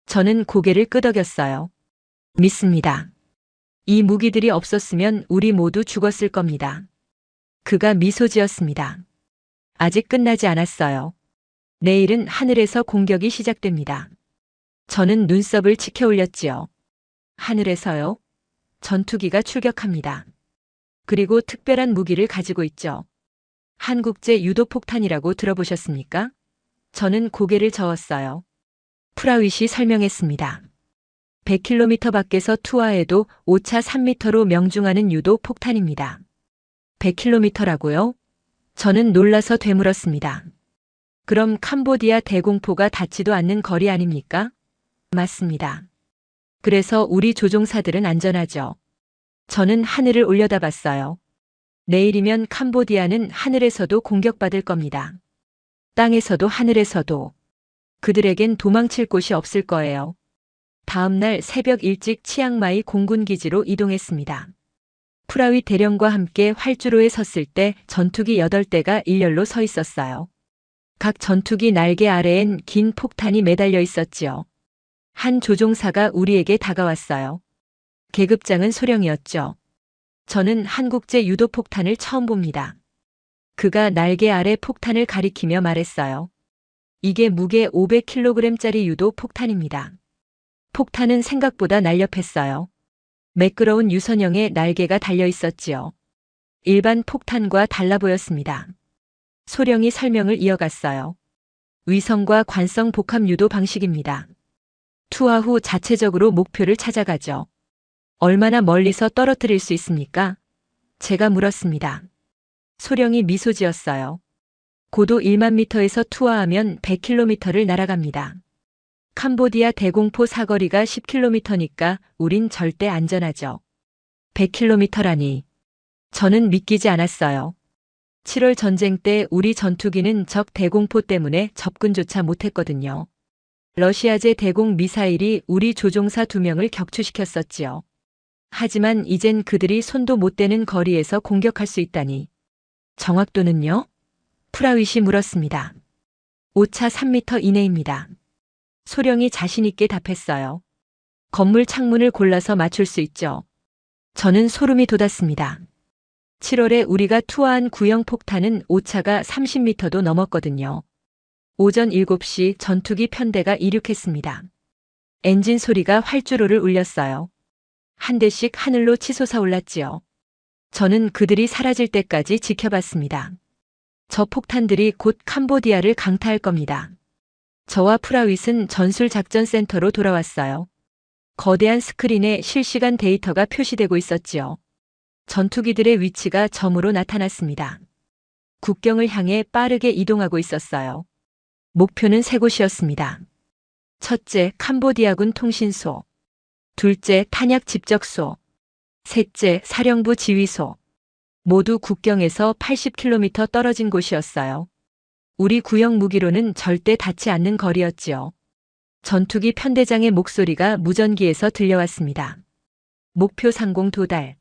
저는 고개를 끄덕였어요. 믿습니다. 이 무기들이 없었으면 우리 모두 죽었을 겁니다. 그가 미소 지었습니다. 아직 끝나지 않았어요. 내일은 하늘에서 공격이 시작됩니다. 저는 눈썹을 치켜 올렸지요. 하늘에서요? 전투기가 출격합니다. 그리고 특별한 무기를 가지고 있죠. 한국제 유도폭탄이라고 들어보셨습니까? 저는 고개를 저었어요. 프라윗이 설명했습니다. 100km 밖에서 투하해도 오차 3m로 명중하는 유도 폭탄입니다. 100km라고요? 저는 놀라서 되물었습니다. 그럼 캄보디아 대공포가 닿지도 않는 거리 아닙니까? 맞습니다. 그래서 우리 조종사들은 안전하죠. 저는 하늘을 올려다봤어요. 내일이면 캄보디아는 하늘에서도 공격받을 겁니다. 땅에서도 하늘에서도. 그들에겐 도망칠 곳이 없을 거예요. 다음 날 새벽 일찍 치앙마이 공군기지로 이동했습니다. 프라위 대령과 함께 활주로에 섰을 때 전투기 8대가 일렬로 서 있었어요. 각 전투기 날개 아래엔 긴 폭탄이 매달려 있었지요. 한 조종사가 우리에게 다가왔어요. 계급장은 소령이었죠. 저는 한국제 유도폭탄을 처음 봅니다. 그가 날개 아래 폭탄을 가리키며 말했어요. 이게 무게 500kg짜리 유도폭탄입니다. 폭탄은 생각보다 날렵했어요. 매끄러운 유선형의 날개가 달려 있었지요. 일반 폭탄과 달라 보였습니다. 소령이 설명을 이어갔어요. 위성과 관성 복합 유도 방식입니다. 투하 후 자체적으로 목표를 찾아가죠. 얼마나 멀리서 떨어뜨릴 수 있습니까? 제가 물었습니다. 소령이 미소 지었어요. 고도 1만 미터에서 투하하면 100km를 날아갑니다. 캄보디아 대공포 사거리가 10km니까 우린 절대 안전하죠. 100km라니. 저는 믿기지 않았어요. 7월 전쟁 때 우리 전투기는 적 대공포 때문에 접근조차 못했거든요. 러시아제 대공 미사일이 우리 조종사 2명을 격추시켰었지요. 하지만 이젠 그들이 손도 못 대는 거리에서 공격할 수 있다니. 정확도는요? 프라윗이 물었습니다. 오차 3m 이내입니다. 소령이 자신있게 답했어요. 건물 창문을 골라서 맞출 수 있죠. 저는 소름이 돋았습니다. 7월에 우리가 투하한 구형 폭탄은 오차가 30m도 넘었거든요. 오전 7시 전투기 편대가 이륙했습니다. 엔진 소리가 활주로를 울렸어요. 한 대씩 하늘로 치솟아 올랐지요. 저는 그들이 사라질 때까지 지켜봤습니다. 저 폭탄들이 곧 캄보디아를 강타할 겁니다. 저와 프라윗은 전술작전센터로 돌아왔어요. 거대한 스크린에 실시간 데이터가 표시되고 있었지요. 전투기들의 위치가 점으로 나타났습니다. 국경을 향해 빠르게 이동하고 있었어요. 목표는 3곳이었습니다. 첫째, 캄보디아군 통신소. 둘째, 탄약 집적소. 셋째, 사령부 지휘소. 모두 국경에서 80km 떨어진 곳이었어요. 우리 구형 무기로는 절대 닿지 않는 거리였지요. 전투기 편대장의 목소리가 무전기에서 들려왔습니다. 목표 상공 도달.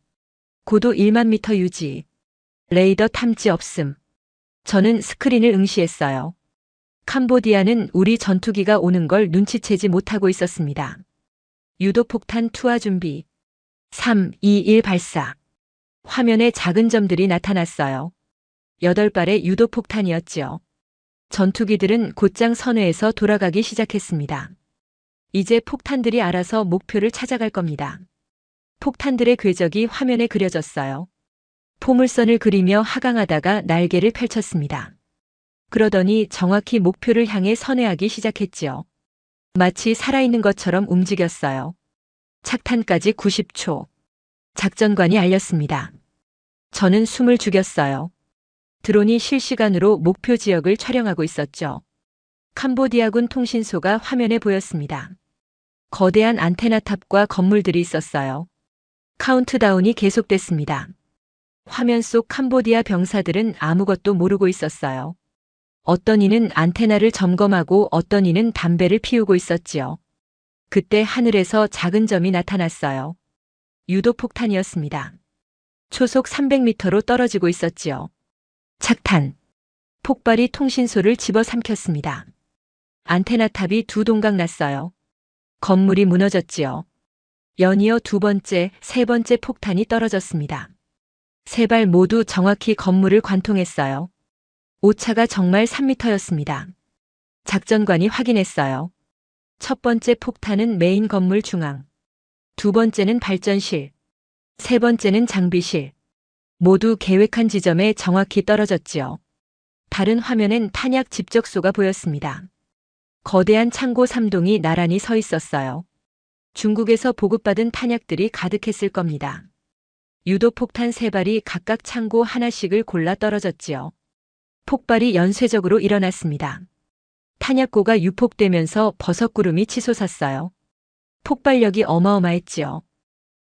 고도 1만 미터 유지. 레이더 탐지 없음. 저는 스크린을 응시했어요. 캄보디아는 우리 전투기가 오는 걸 눈치채지 못하고 있었습니다. 유도폭탄 투하 준비. 3, 2, 1 발사. 화면에 작은 점들이 나타났어요. 8발의 유도폭탄이었지요. 전투기들은 곧장 선회에서 돌아가기 시작했습니다. 이제 폭탄들이 알아서 목표를 찾아갈 겁니다. 폭탄들의 궤적이 화면에 그려졌어요. 포물선을 그리며 하강하다가 날개를 펼쳤습니다. 그러더니 정확히 목표를 향해 선회하기 시작했지요. 마치 살아있는 것처럼 움직였어요. 착탄까지 90초. 작전관이 알렸습니다. 저는 숨을 죽였어요. 드론이 실시간으로 목표 지역을 촬영하고 있었죠. 캄보디아군 통신소가 화면에 보였습니다. 거대한 안테나탑과 건물들이 있었어요. 카운트다운이 계속됐습니다. 화면 속 캄보디아 병사들은 아무것도 모르고 있었어요. 어떤 이는 안테나를 점검하고 어떤 이는 담배를 피우고 있었지요. 그때 하늘에서 작은 점이 나타났어요. 유도폭탄이었습니다. 초속 300m로 떨어지고 있었지요. 착탄. 폭발이 통신소를 집어삼켰습니다. 안테나탑이 2동강 났어요. 건물이 무너졌지요. 연이어 2번째, 3번째 폭탄이 떨어졌습니다. 3발 모두 정확히 건물을 관통했어요. 오차가 정말 3m였습니다. 작전관이 확인했어요. 첫 번째 폭탄은 메인 건물 중앙. 2번째는 발전실. 3번째는 장비실. 모두 계획한 지점에 정확히 떨어졌지요. 다른 화면엔 탄약 집적소가 보였습니다. 거대한 창고 3동이 나란히 서 있었어요. 중국에서 보급받은 탄약들이 가득했을 겁니다. 유도폭탄 3발이 각각 창고 하나씩을 골라 떨어졌지요. 폭발이 연쇄적으로 일어났습니다. 탄약고가 유폭되면서 버섯구름이 치솟았어요. 폭발력이 어마어마했지요.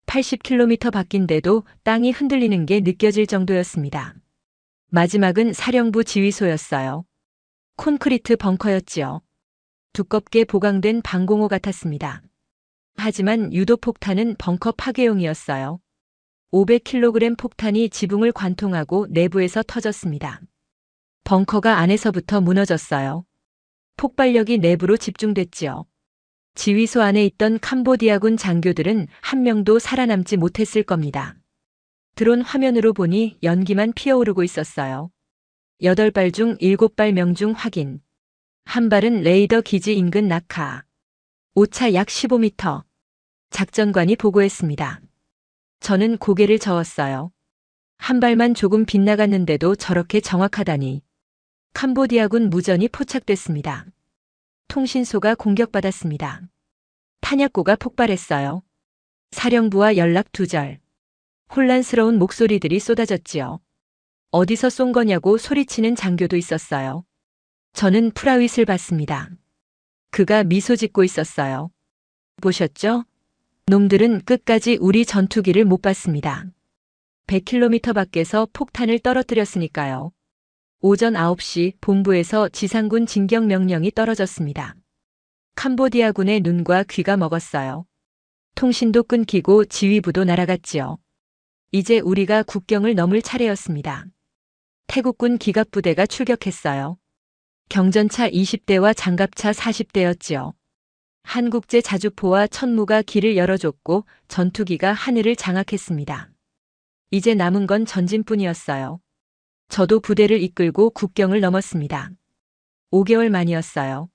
80km 밖인데도 땅이 흔들리는 게 느껴질 정도였습니다. 마지막은 사령부 지휘소였어요. 콘크리트 벙커였지요. 두껍게 보강된 방공호 같았습니다. 하지만 유도폭탄은 벙커 파괴용이었어요. 500kg 폭탄이 지붕을 관통하고 내부에서 터졌습니다. 벙커가 안에서부터 무너졌어요. 폭발력이 내부로 집중됐지요. 지휘소 안에 있던 캄보디아군 장교들은 한 명도 살아남지 못했을 겁니다. 드론 화면으로 보니 연기만 피어오르고 있었어요. 8발 중 7발 명중 확인. 한 발은 레이더 기지 인근 낙하. 오차 약 15m. 작전관이 보고했습니다. 저는 고개를 저었어요. 한 발만 조금 빗나갔는데도 저렇게 정확하다니. 캄보디아군 무전이 포착됐습니다. 통신소가 공격받았습니다. 탄약고가 폭발했어요. 사령부와 연락 두절. 혼란스러운 목소리들이 쏟아졌지요. 어디서 쏜 거냐고 소리치는 장교도 있었어요. 저는 프라윗을 봤습니다. 그가 미소 짓고 있었어요. 보셨죠? 놈들은 끝까지 우리 전투기를 못 봤습니다. 100km 밖에서 폭탄을 떨어뜨렸으니까요. 오전 9시 본부에서 지상군 진격 명령이 떨어졌습니다. 캄보디아군의 눈과 귀가 먹었어요. 통신도 끊기고 지휘부도 날아갔지요. 이제 우리가 국경을 넘을 차례였습니다. 태국군 기갑부대가 출격했어요. 경전차 20대와 장갑차 40대였지요. 한국제 자주포와 천무가 길을 열어줬고 전투기가 하늘을 장악했습니다. 이제 남은 건 전진뿐이었어요. 저도 부대를 이끌고 국경을 넘었습니다. 5개월 만이었어요.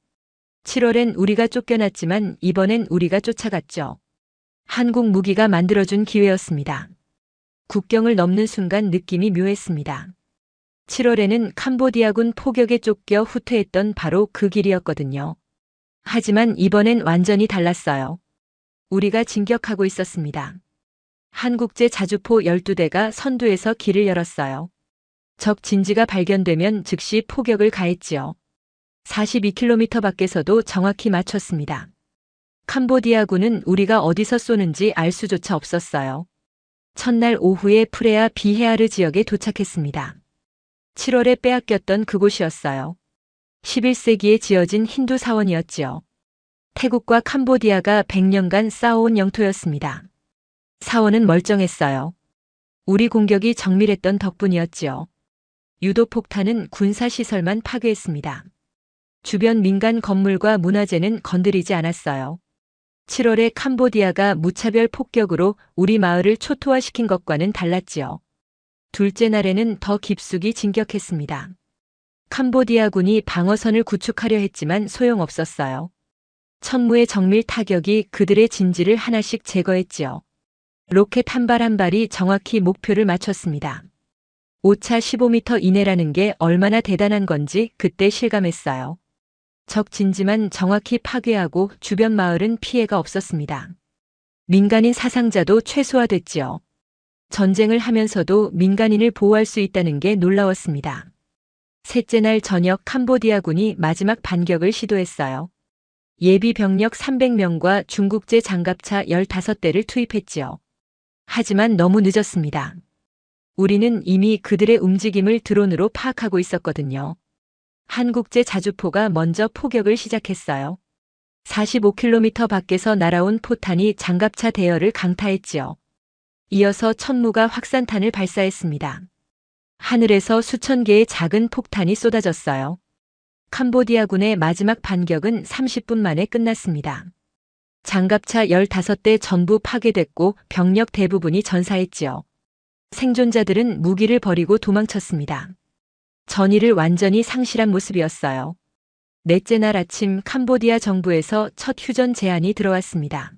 7월엔 우리가 쫓겨났지만 이번엔 우리가 쫓아갔죠. 한국 무기가 만들어준 기회였습니다. 국경을 넘는 순간 느낌이 묘했습니다. 7월에는 캄보디아군 포격에 쫓겨 후퇴했던 바로 그 길이었거든요. 하지만 이번엔 완전히 달랐어요. 우리가 진격하고 있었습니다. 한국제 자주포 12대가 선두에서 길을 열었어요. 적 진지가 발견되면 즉시 포격을 가했지요. 42km 밖에서도 정확히 맞췄습니다. 캄보디아군은 우리가 어디서 쏘는지 알 수조차 없었어요. 첫날 오후에 프레아 비헤아르 지역에 도착했습니다. 7월에 빼앗겼던 그곳이었어요. 11세기에 지어진 힌두 사원이었지요. 태국과 캄보디아가 100년간 싸워온 영토였습니다. 사원은 멀쩡했어요. 우리 공격이 정밀했던 덕분이었지요. 유도폭탄은 군사시설만 파괴했습니다. 주변 민간 건물과 문화재는 건드리지 않았어요. 7월에 캄보디아가 무차별 폭격으로 우리 마을을 초토화시킨 것과는 달랐지요. 둘째 날에는 더 깊숙이 진격했습니다. 캄보디아군이 방어선을 구축하려 했지만 소용없었어요. 천무의 정밀 타격이 그들의 진지를 하나씩 제거했지요. 로켓 한 발 한 발이 정확히 목표를 맞췄습니다. 오차 15m 이내라는 게 얼마나 대단한 건지 그때 실감했어요. 적 진지만 정확히 파괴하고 주변 마을은 피해가 없었습니다. 민간인 사상자도 최소화됐지요. 전쟁을 하면서도 민간인을 보호할 수 있다는 게 놀라웠습니다. 셋째 날 저녁 캄보디아군이 마지막 반격을 시도했어요. 예비 병력 300명과 중국제 장갑차 15대를 투입했지요. 하지만 너무 늦었습니다. 우리는 이미 그들의 움직임을 드론으로 파악하고 있었거든요. 한국제 자주포가 먼저 포격을 시작했어요. 45km 밖에서 날아온 포탄이 장갑차 대여를 강타했지요. 이어서 천무가 확산탄을 발사했습니다. 하늘에서 수천 개의 작은 폭탄이 쏟아졌어요. 캄보디아군의 마지막 반격은 30분 만에 끝났습니다. 장갑차 15대 전부 파괴됐고 병력 대부분이 전사했지요. 생존자들은 무기를 버리고 도망쳤습니다. 전의를 완전히 상실한 모습이었어요. 넷째 날 아침 캄보디아 정부에서 첫 휴전 제안이 들어왔습니다.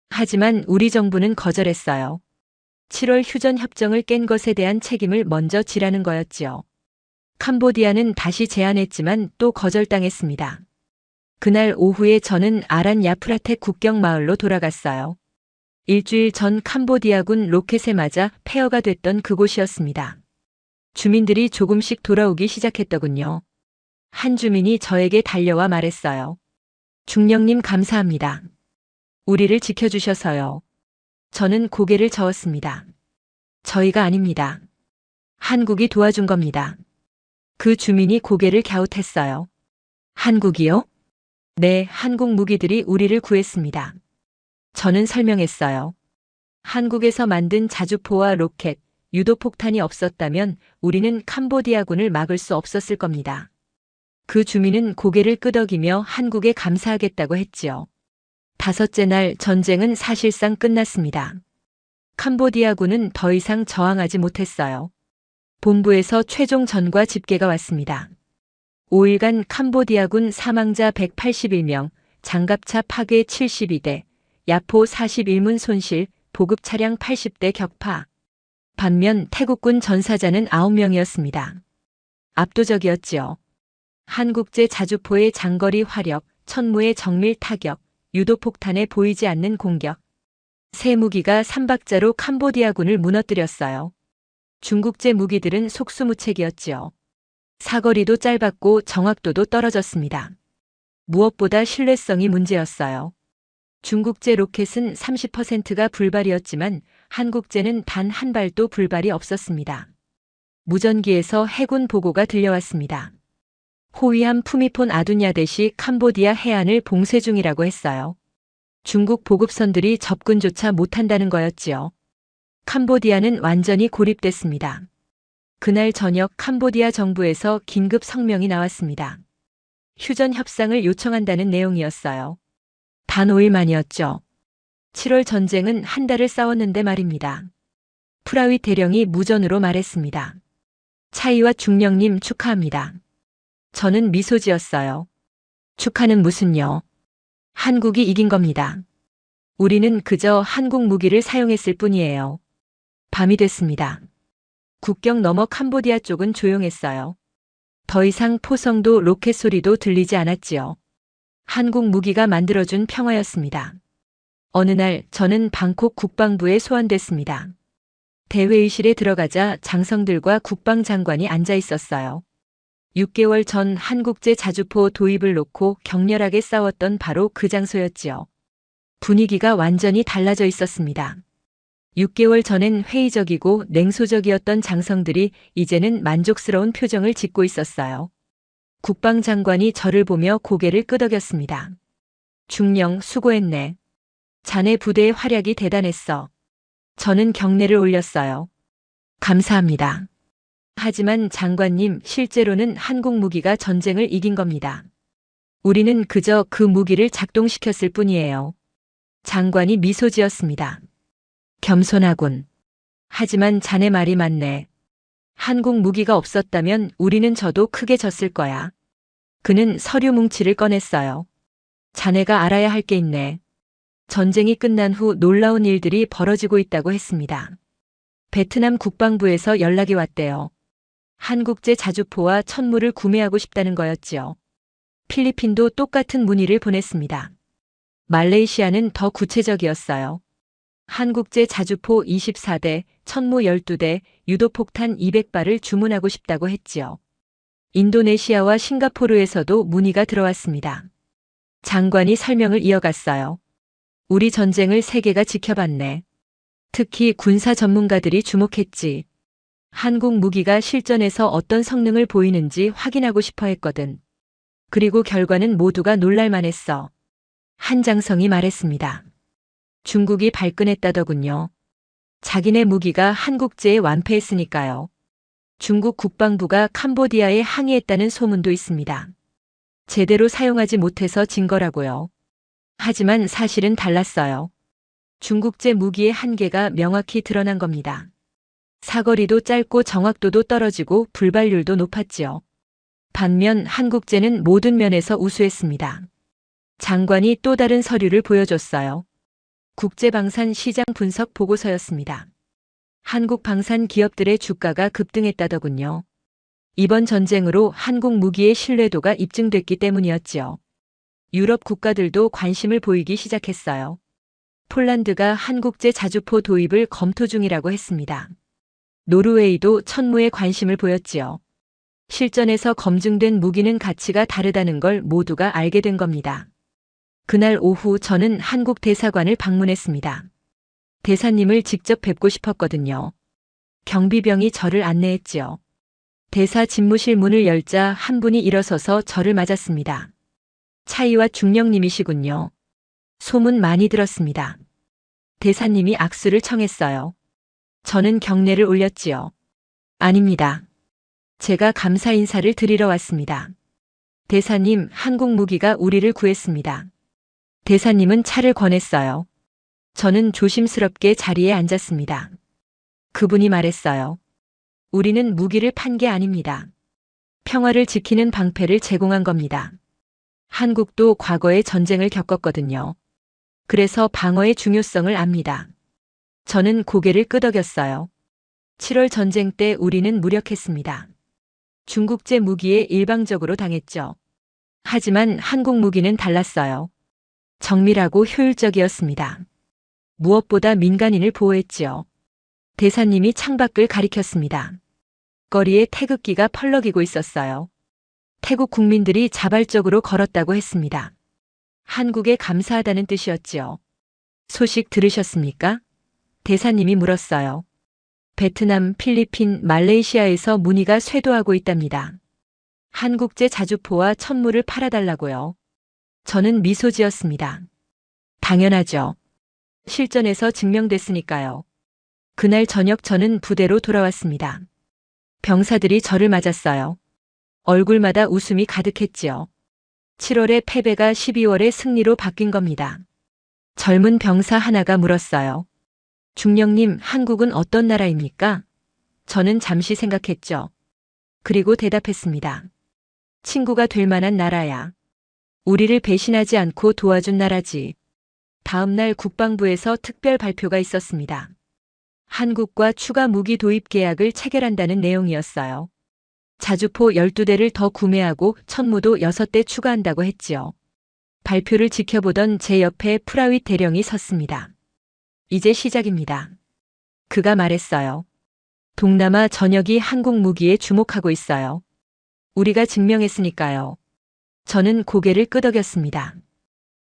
하지만 우리 정부는 거절했어요. 7월 휴전 협정을 깬 것에 대한 책임을 먼저 지라는 거였지요. 캄보디아는 다시 제안했지만 또 거절당했습니다. 그날 오후에 저는 아란 야프라텍 국경 마을로 돌아갔어요. 일주일 전 캄보디아군 로켓에 맞아 폐허가 됐던 그곳이었습니다. 주민들이 조금씩 돌아오기 시작했더군요. 한 주민이 저에게 달려와 말했어요. 중령님 감사합니다. 우리를 지켜주셔서요. 저는 고개를 저었습니다. 저희가 아닙니다. 한국이 도와준 겁니다. 그 주민이 고개를 갸웃했어요. 한국이요? 네, 한국 무기들이 우리를 구했습니다. 저는 설명했어요. 한국에서 만든 자주포와 로켓, 유도폭탄이 없었다면 우리는 캄보디아군을 막을 수 없었을 겁니다. 그 주민은 고개를 끄덕이며 한국에 감사하겠다고 했지요. 다섯째 날 전쟁은 사실상 끝났습니다. 캄보디아군은 더 이상 저항하지 못했어요. 본부에서 최종 전과 집계가 왔습니다. 5일간 캄보디아군 사망자 181명, 장갑차 파괴 72대, 야포 41문 손실, 보급 차량 80대 격파. 반면 태국군 전사자는 9명이었습니다. 압도적이었지요. 한국제 자주포의 장거리 화력, 천무의 정밀 타격, 유도폭탄에 보이지 않는 공격. 새 무기가 삼박자로 캄보디아군을 무너뜨렸어요. 중국제 무기들은 속수무책이었지요. 사거리도 짧았고 정확도도 떨어졌습니다. 무엇보다 신뢰성이 문제였어요. 중국제 로켓은 30%가 불발이었지만 한국제는 단 한 발도 불발이 없었습니다. 무전기에서 해군 보고가 들려왔습니다. 호위함 푸미폰 아두냐댓이 캄보디아 해안을 봉쇄 중이라고 했어요. 중국 보급선들이 접근조차 못한다는 거였지요. 캄보디아는 완전히 고립됐습니다. 그날 저녁 캄보디아 정부에서 긴급 성명이 나왔습니다. 휴전 협상을 요청한다는 내용이었어요. 단 5일 만이었죠. 7월 전쟁은 한 달을 싸웠는데 말입니다. 프라윗 대령이 무전으로 말했습니다. 차이와 중령님 축하합니다. 저는 미소 지었어요. 축하는 무슨요? 한국이 이긴 겁니다. 우리는 그저 한국 무기를 사용했을 뿐이에요. 밤이 됐습니다. 국경 너머 캄보디아 쪽은 조용했어요. 더 이상 포성도 로켓 소리도 들리지 않았지요. 한국 무기가 만들어준 평화였습니다. 어느 날 저는 방콕 국방부에 소환됐습니다. 대회의실에 들어가자 장성들과 국방장관이 앉아 있었어요. 6개월 전 한국제 자주포 도입을 놓고 격렬하게 싸웠던 바로 그 장소였지요. 분위기가 완전히 달라져 있었습니다. 6개월 전엔 회의적이고 냉소적이었던 장성들이 이제는 만족스러운 표정을 짓고 있었어요. 국방장관이 저를 보며 고개를 끄덕였습니다. 중령 수고했네. 자네 부대의 활약이 대단했어. 저는 경례를 올렸어요. 감사합니다. 하지만 장관님, 실제로는 한국 무기가 전쟁을 이긴 겁니다. 우리는 그저 그 무기를 작동시켰을 뿐이에요. 장관이 미소 지었습니다. 겸손하군. 하지만 자네 말이 맞네. 한국 무기가 없었다면 우리는 저도 크게 졌을 거야. 그는 서류 뭉치를 꺼냈어요. 자네가 알아야 할 게 있네. 전쟁이 끝난 후 놀라운 일들이 벌어지고 있다고 했습니다. 베트남 국방부에서 연락이 왔대요. 한국제 자주포와 천무를 구매하고 싶다는 거였지요. 필리핀도 똑같은 문의를 보냈습니다. 말레이시아는 더 구체적이었어요. 한국제 자주포 24대, 천무 12대, 유도폭탄 200발을 주문하고 싶다고 했지요. 인도네시아와 싱가포르에서도 문의가 들어왔습니다. 장관이 설명을 이어갔어요. 우리 전쟁을 세계가 지켜봤네. 특히 군사 전문가들이 주목했지. 한국 무기가 실전에서 어떤 성능을 보이는지 확인하고 싶어 했거든. 그리고 결과는 모두가 놀랄만했어. 한장성이 말했습니다. 중국이 발끈했다더군요. 자기네 무기가 한국제에 완패했으니까요. 중국 국방부가 캄보디아에 항의했다는 소문도 있습니다. 제대로 사용하지 못해서 진 거라고요. 하지만 사실은 달랐어요. 중국제 무기의 한계가 명확히 드러난 겁니다. 사거리도 짧고 정확도도 떨어지고 불발률도 높았지요. 반면 한국제는 모든 면에서 우수했습니다. 장관이 또 다른 서류를 보여줬어요. 국제방산 시장 분석 보고서였습니다. 한국 방산 기업들의 주가가 급등했다더군요. 이번 전쟁으로 한국 무기의 신뢰도가 입증됐기 때문이었지요. 유럽 국가들도 관심을 보이기 시작했어요. 폴란드가 한국제 자주포 도입을 검토 중이라고 했습니다. 노르웨이도 천무에 관심을 보였지요. 실전에서 검증된 무기는 가치가 다르다는 걸 모두가 알게 된 겁니다. 그날 오후 저는 한국 대사관을 방문했습니다. 대사님을 직접 뵙고 싶었거든요. 경비병이 저를 안내했지요. 대사 집무실 문을 열자 한 분이 일어서서 저를 맞았습니다. 차이와 중령님이시군요. 소문 많이 들었습니다. 대사님이 악수를 청했어요. 저는 경례를 올렸지요. 아닙니다. 제가 감사 인사를 드리러 왔습니다. 대사님, 한국 무기가 우리를 구했습니다. 대사님은 차를 권했어요. 저는 조심스럽게 자리에 앉았습니다. 그분이 말했어요. 우리는 무기를 판 게 아닙니다. 평화를 지키는 방패를 제공한 겁니다. 한국도 과거에 전쟁을 겪었거든요. 그래서 방어의 중요성을 압니다. 저는 고개를 끄덕였어요. 7월 전쟁 때 우리는 무력했습니다. 중국제 무기에 일방적으로 당했죠. 하지만 한국 무기는 달랐어요. 정밀하고 효율적이었습니다. 무엇보다 민간인을 보호했지요. 대사님이 창밖을 가리켰습니다. 거리에 태극기가 펄럭이고 있었어요. 태국 국민들이 자발적으로 걸었다고 했습니다. 한국에 감사하다는 뜻이었지요. 소식 들으셨습니까? 대사님이 물었어요. 베트남, 필리핀, 말레이시아에서 문의가 쇄도하고 있답니다. 한국제 자주포와 천무를 팔아달라고요. 저는 미소 지었습니다. 당연하죠. 실전에서 증명됐으니까요. 그날 저녁 저는 부대로 돌아왔습니다. 병사들이 저를 맞았어요. 얼굴마다 웃음이 가득했지요. 7월의 패배가 12월의 승리로 바뀐 겁니다. 젊은 병사 하나가 물었어요. 중령님, 한국은 어떤 나라입니까? 저는 잠시 생각했죠. 그리고 대답했습니다. 친구가 될 만한 나라야. 우리를 배신하지 않고 도와준 나라지. 다음 날 국방부에서 특별 발표가 있었습니다. 한국과 추가 무기 도입 계약을 체결한다는 내용이었어요. 자주포 12대를 더 구매하고 천무도 6대 추가한다고 했지요. 발표를 지켜보던 제 옆에 프라윗 대령이 섰습니다. 이제 시작입니다. 그가 말했어요. 동남아 전역이 한국 무기에 주목하고 있어요. 우리가 증명했으니까요. 저는 고개를 끄덕였습니다.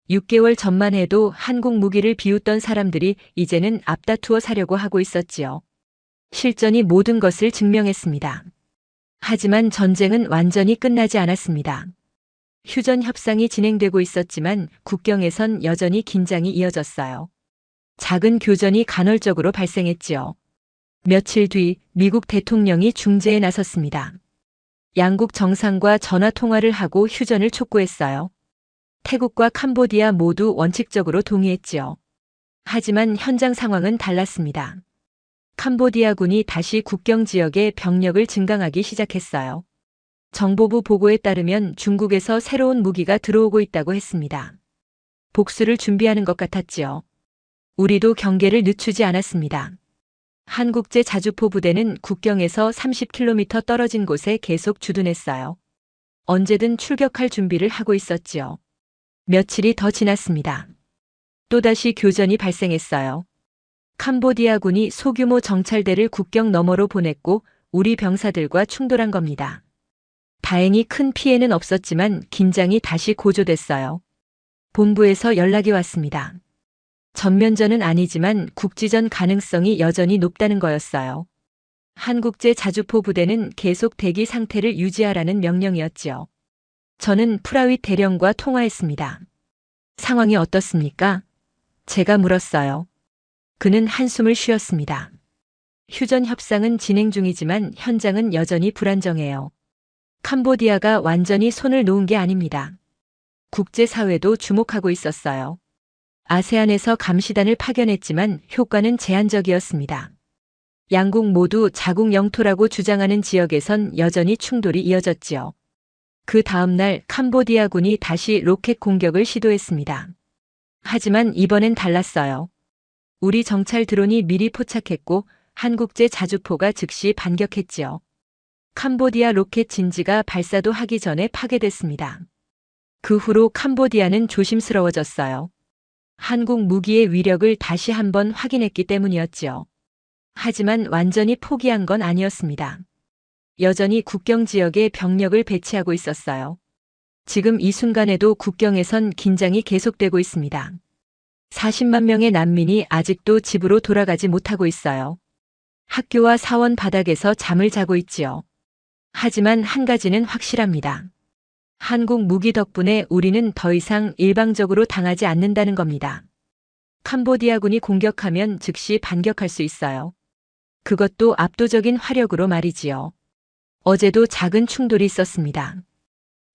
6개월 전만 해도 한국 무기를 비웃던 사람들이 이제는 앞다투어 사려고 하고 있었지요. 실전이 모든 것을 증명했습니다. 하지만 전쟁은 완전히 끝나지 않았습니다. 휴전 협상이 진행되고 있었지만 국경에선 여전히 긴장이 이어졌어요. 작은 교전이 간헐적으로 발생했지요. 며칠 뒤 미국 대통령이 중재에 나섰습니다. 양국 정상과 전화 통화를 하고 휴전을 촉구했어요. 태국과 캄보디아 모두 원칙적으로 동의했지요. 하지만 현장 상황은 달랐습니다. 캄보디아군이 다시 국경 지역에 병력을 증강하기 시작했어요. 정보부 보고에 따르면 중국에서 새로운 무기가 들어오고 있다고 했습니다. 복수를 준비하는 것 같았지요. 우리도 경계를 늦추지 않았습니다. 한국제 자주포 부대는 국경에서 30km 떨어진 곳에 계속 주둔했어요. 언제든 출격할 준비를 하고 있었지요. 며칠이 더 지났습니다. 또다시 교전이 발생했어요. 캄보디아군이 소규모 정찰대를 국경 너머로 보냈고 우리 병사들과 충돌한 겁니다. 다행히 큰 피해는 없었지만 긴장이 다시 고조됐어요. 본부에서 연락이 왔습니다. 전면전은 아니지만 국지전 가능성이 여전히 높다는 거였어요. 한국제 자주포 부대는 계속 대기 상태를 유지하라는 명령이었지요. 저는 프라윗 대령과 통화했습니다. 상황이 어떻습니까? 제가 물었어요. 그는 한숨을 쉬었습니다. 휴전 협상은 진행 중이지만 현장은 여전히 불안정해요. 캄보디아가 완전히 손을 놓은 게 아닙니다. 국제사회도 주목하고 있었어요. 아세안에서 감시단을 파견했지만 효과는 제한적이었습니다. 양국 모두 자국 영토라고 주장하는 지역에선 여전히 충돌이 이어졌지요. 그 다음 날 캄보디아군이 다시 로켓 공격을 시도했습니다. 하지만 이번엔 달랐어요. 우리 정찰 드론이 미리 포착했고 한국제 자주포가 즉시 반격했지요. 캄보디아 로켓 진지가 발사도 하기 전에 파괴됐습니다. 그 후로 캄보디아는 조심스러워졌어요. 한국 무기의 위력을 다시 한번 확인했기 때문이었지요. 하지만 완전히 포기한 건 아니었습니다. 여전히 국경 지역에 병력을 배치하고 있었어요. 지금 이 순간에도 국경에선 긴장이 계속되고 있습니다. 40만 명의 난민이 아직도 집으로 돌아가지 못하고 있어요. 학교와 사원 바닥에서 잠을 자고 있지요. 하지만 한 가지는 확실합니다. 한국 무기 덕분에 우리는 더 이상 일방적으로 당하지 않는다는 겁니다. 캄보디아군이 공격하면 즉시 반격할 수 있어요. 그것도 압도적인 화력으로 말이지요. 어제도 작은 충돌이 있었습니다.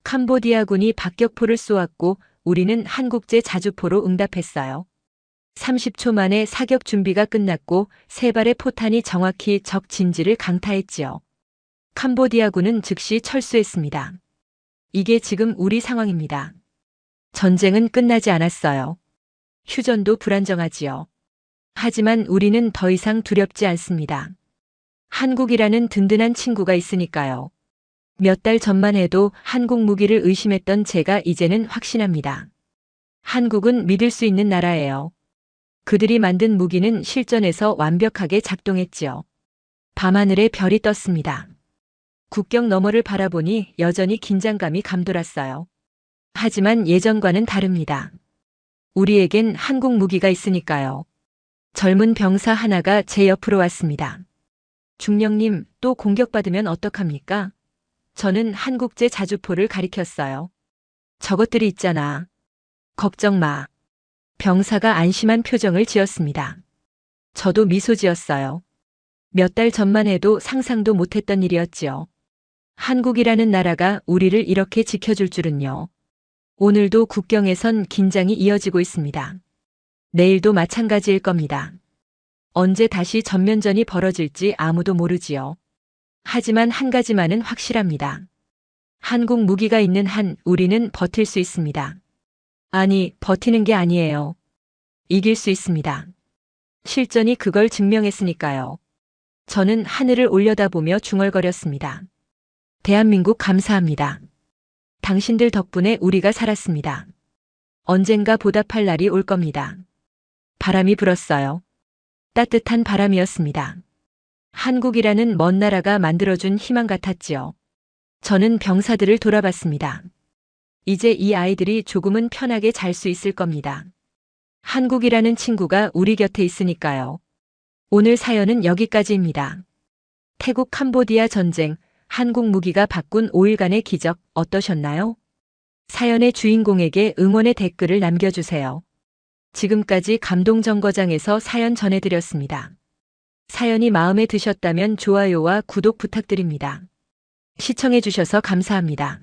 캄보디아군이 박격포를 쏘았고 우리는 한국제 자주포로 응답했어요. 30초 만에 사격 준비가 끝났고 3발의 포탄이 정확히 적 진지를 강타했지요. 캄보디아군은 즉시 철수했습니다. 이게 지금 우리 상황입니다. 전쟁은 끝나지 않았어요. 휴전도 불안정하지요. 하지만 우리는 더 이상 두렵지 않습니다. 한국이라는 든든한 친구가 있으니까요. 몇 달 전만 해도 한국 무기를 의심했던 제가 이제는 확신합니다. 한국은 믿을 수 있는 나라예요. 그들이 만든 무기는 실전에서 완벽하게 작동했지요. 밤하늘에 별이 떴습니다. 국경 너머를 바라보니 여전히 긴장감이 감돌았어요. 하지만 예전과는 다릅니다. 우리에겐 한국 무기가 있으니까요. 젊은 병사 하나가 제 옆으로 왔습니다. 중령님, 또 공격받으면 어떡합니까? 저는 한국제 자주포를 가리켰어요. 저것들이 있잖아. 걱정 마. 병사가 안심한 표정을 지었습니다. 저도 미소 지었어요. 몇 달 전만 해도 상상도 못했던 일이었지요. 한국이라는 나라가 우리를 이렇게 지켜줄 줄은요. 오늘도 국경에선 긴장이 이어지고 있습니다. 내일도 마찬가지일 겁니다. 언제 다시 전면전이 벌어질지 아무도 모르지요. 하지만 한 가지만은 확실합니다. 한국 무기가 있는 한 우리는 버틸 수 있습니다. 아니, 버티는 게 아니에요. 이길 수 있습니다. 실전이 그걸 증명했으니까요. 저는 하늘을 올려다보며 중얼거렸습니다. 대한민국 감사합니다. 당신들 덕분에 우리가 살았습니다. 언젠가 보답할 날이 올 겁니다. 바람이 불었어요. 따뜻한 바람이었습니다. 한국이라는 먼 나라가 만들어준 희망 같았지요. 저는 병사들을 돌아봤습니다. 이제 이 아이들이 조금은 편하게 잘 수 있을 겁니다. 한국이라는 친구가 우리 곁에 있으니까요. 오늘 사연은 여기까지입니다. 태국 캄보디아 전쟁, 한국 무기가 바꾼 5일간의 기적 어떠셨나요? 사연의 주인공에게 응원의 댓글을 남겨주세요. 지금까지 감동정거장에서 사연 전해드렸습니다. 사연이 마음에 드셨다면 좋아요와 구독 부탁드립니다. 시청해주셔서 감사합니다.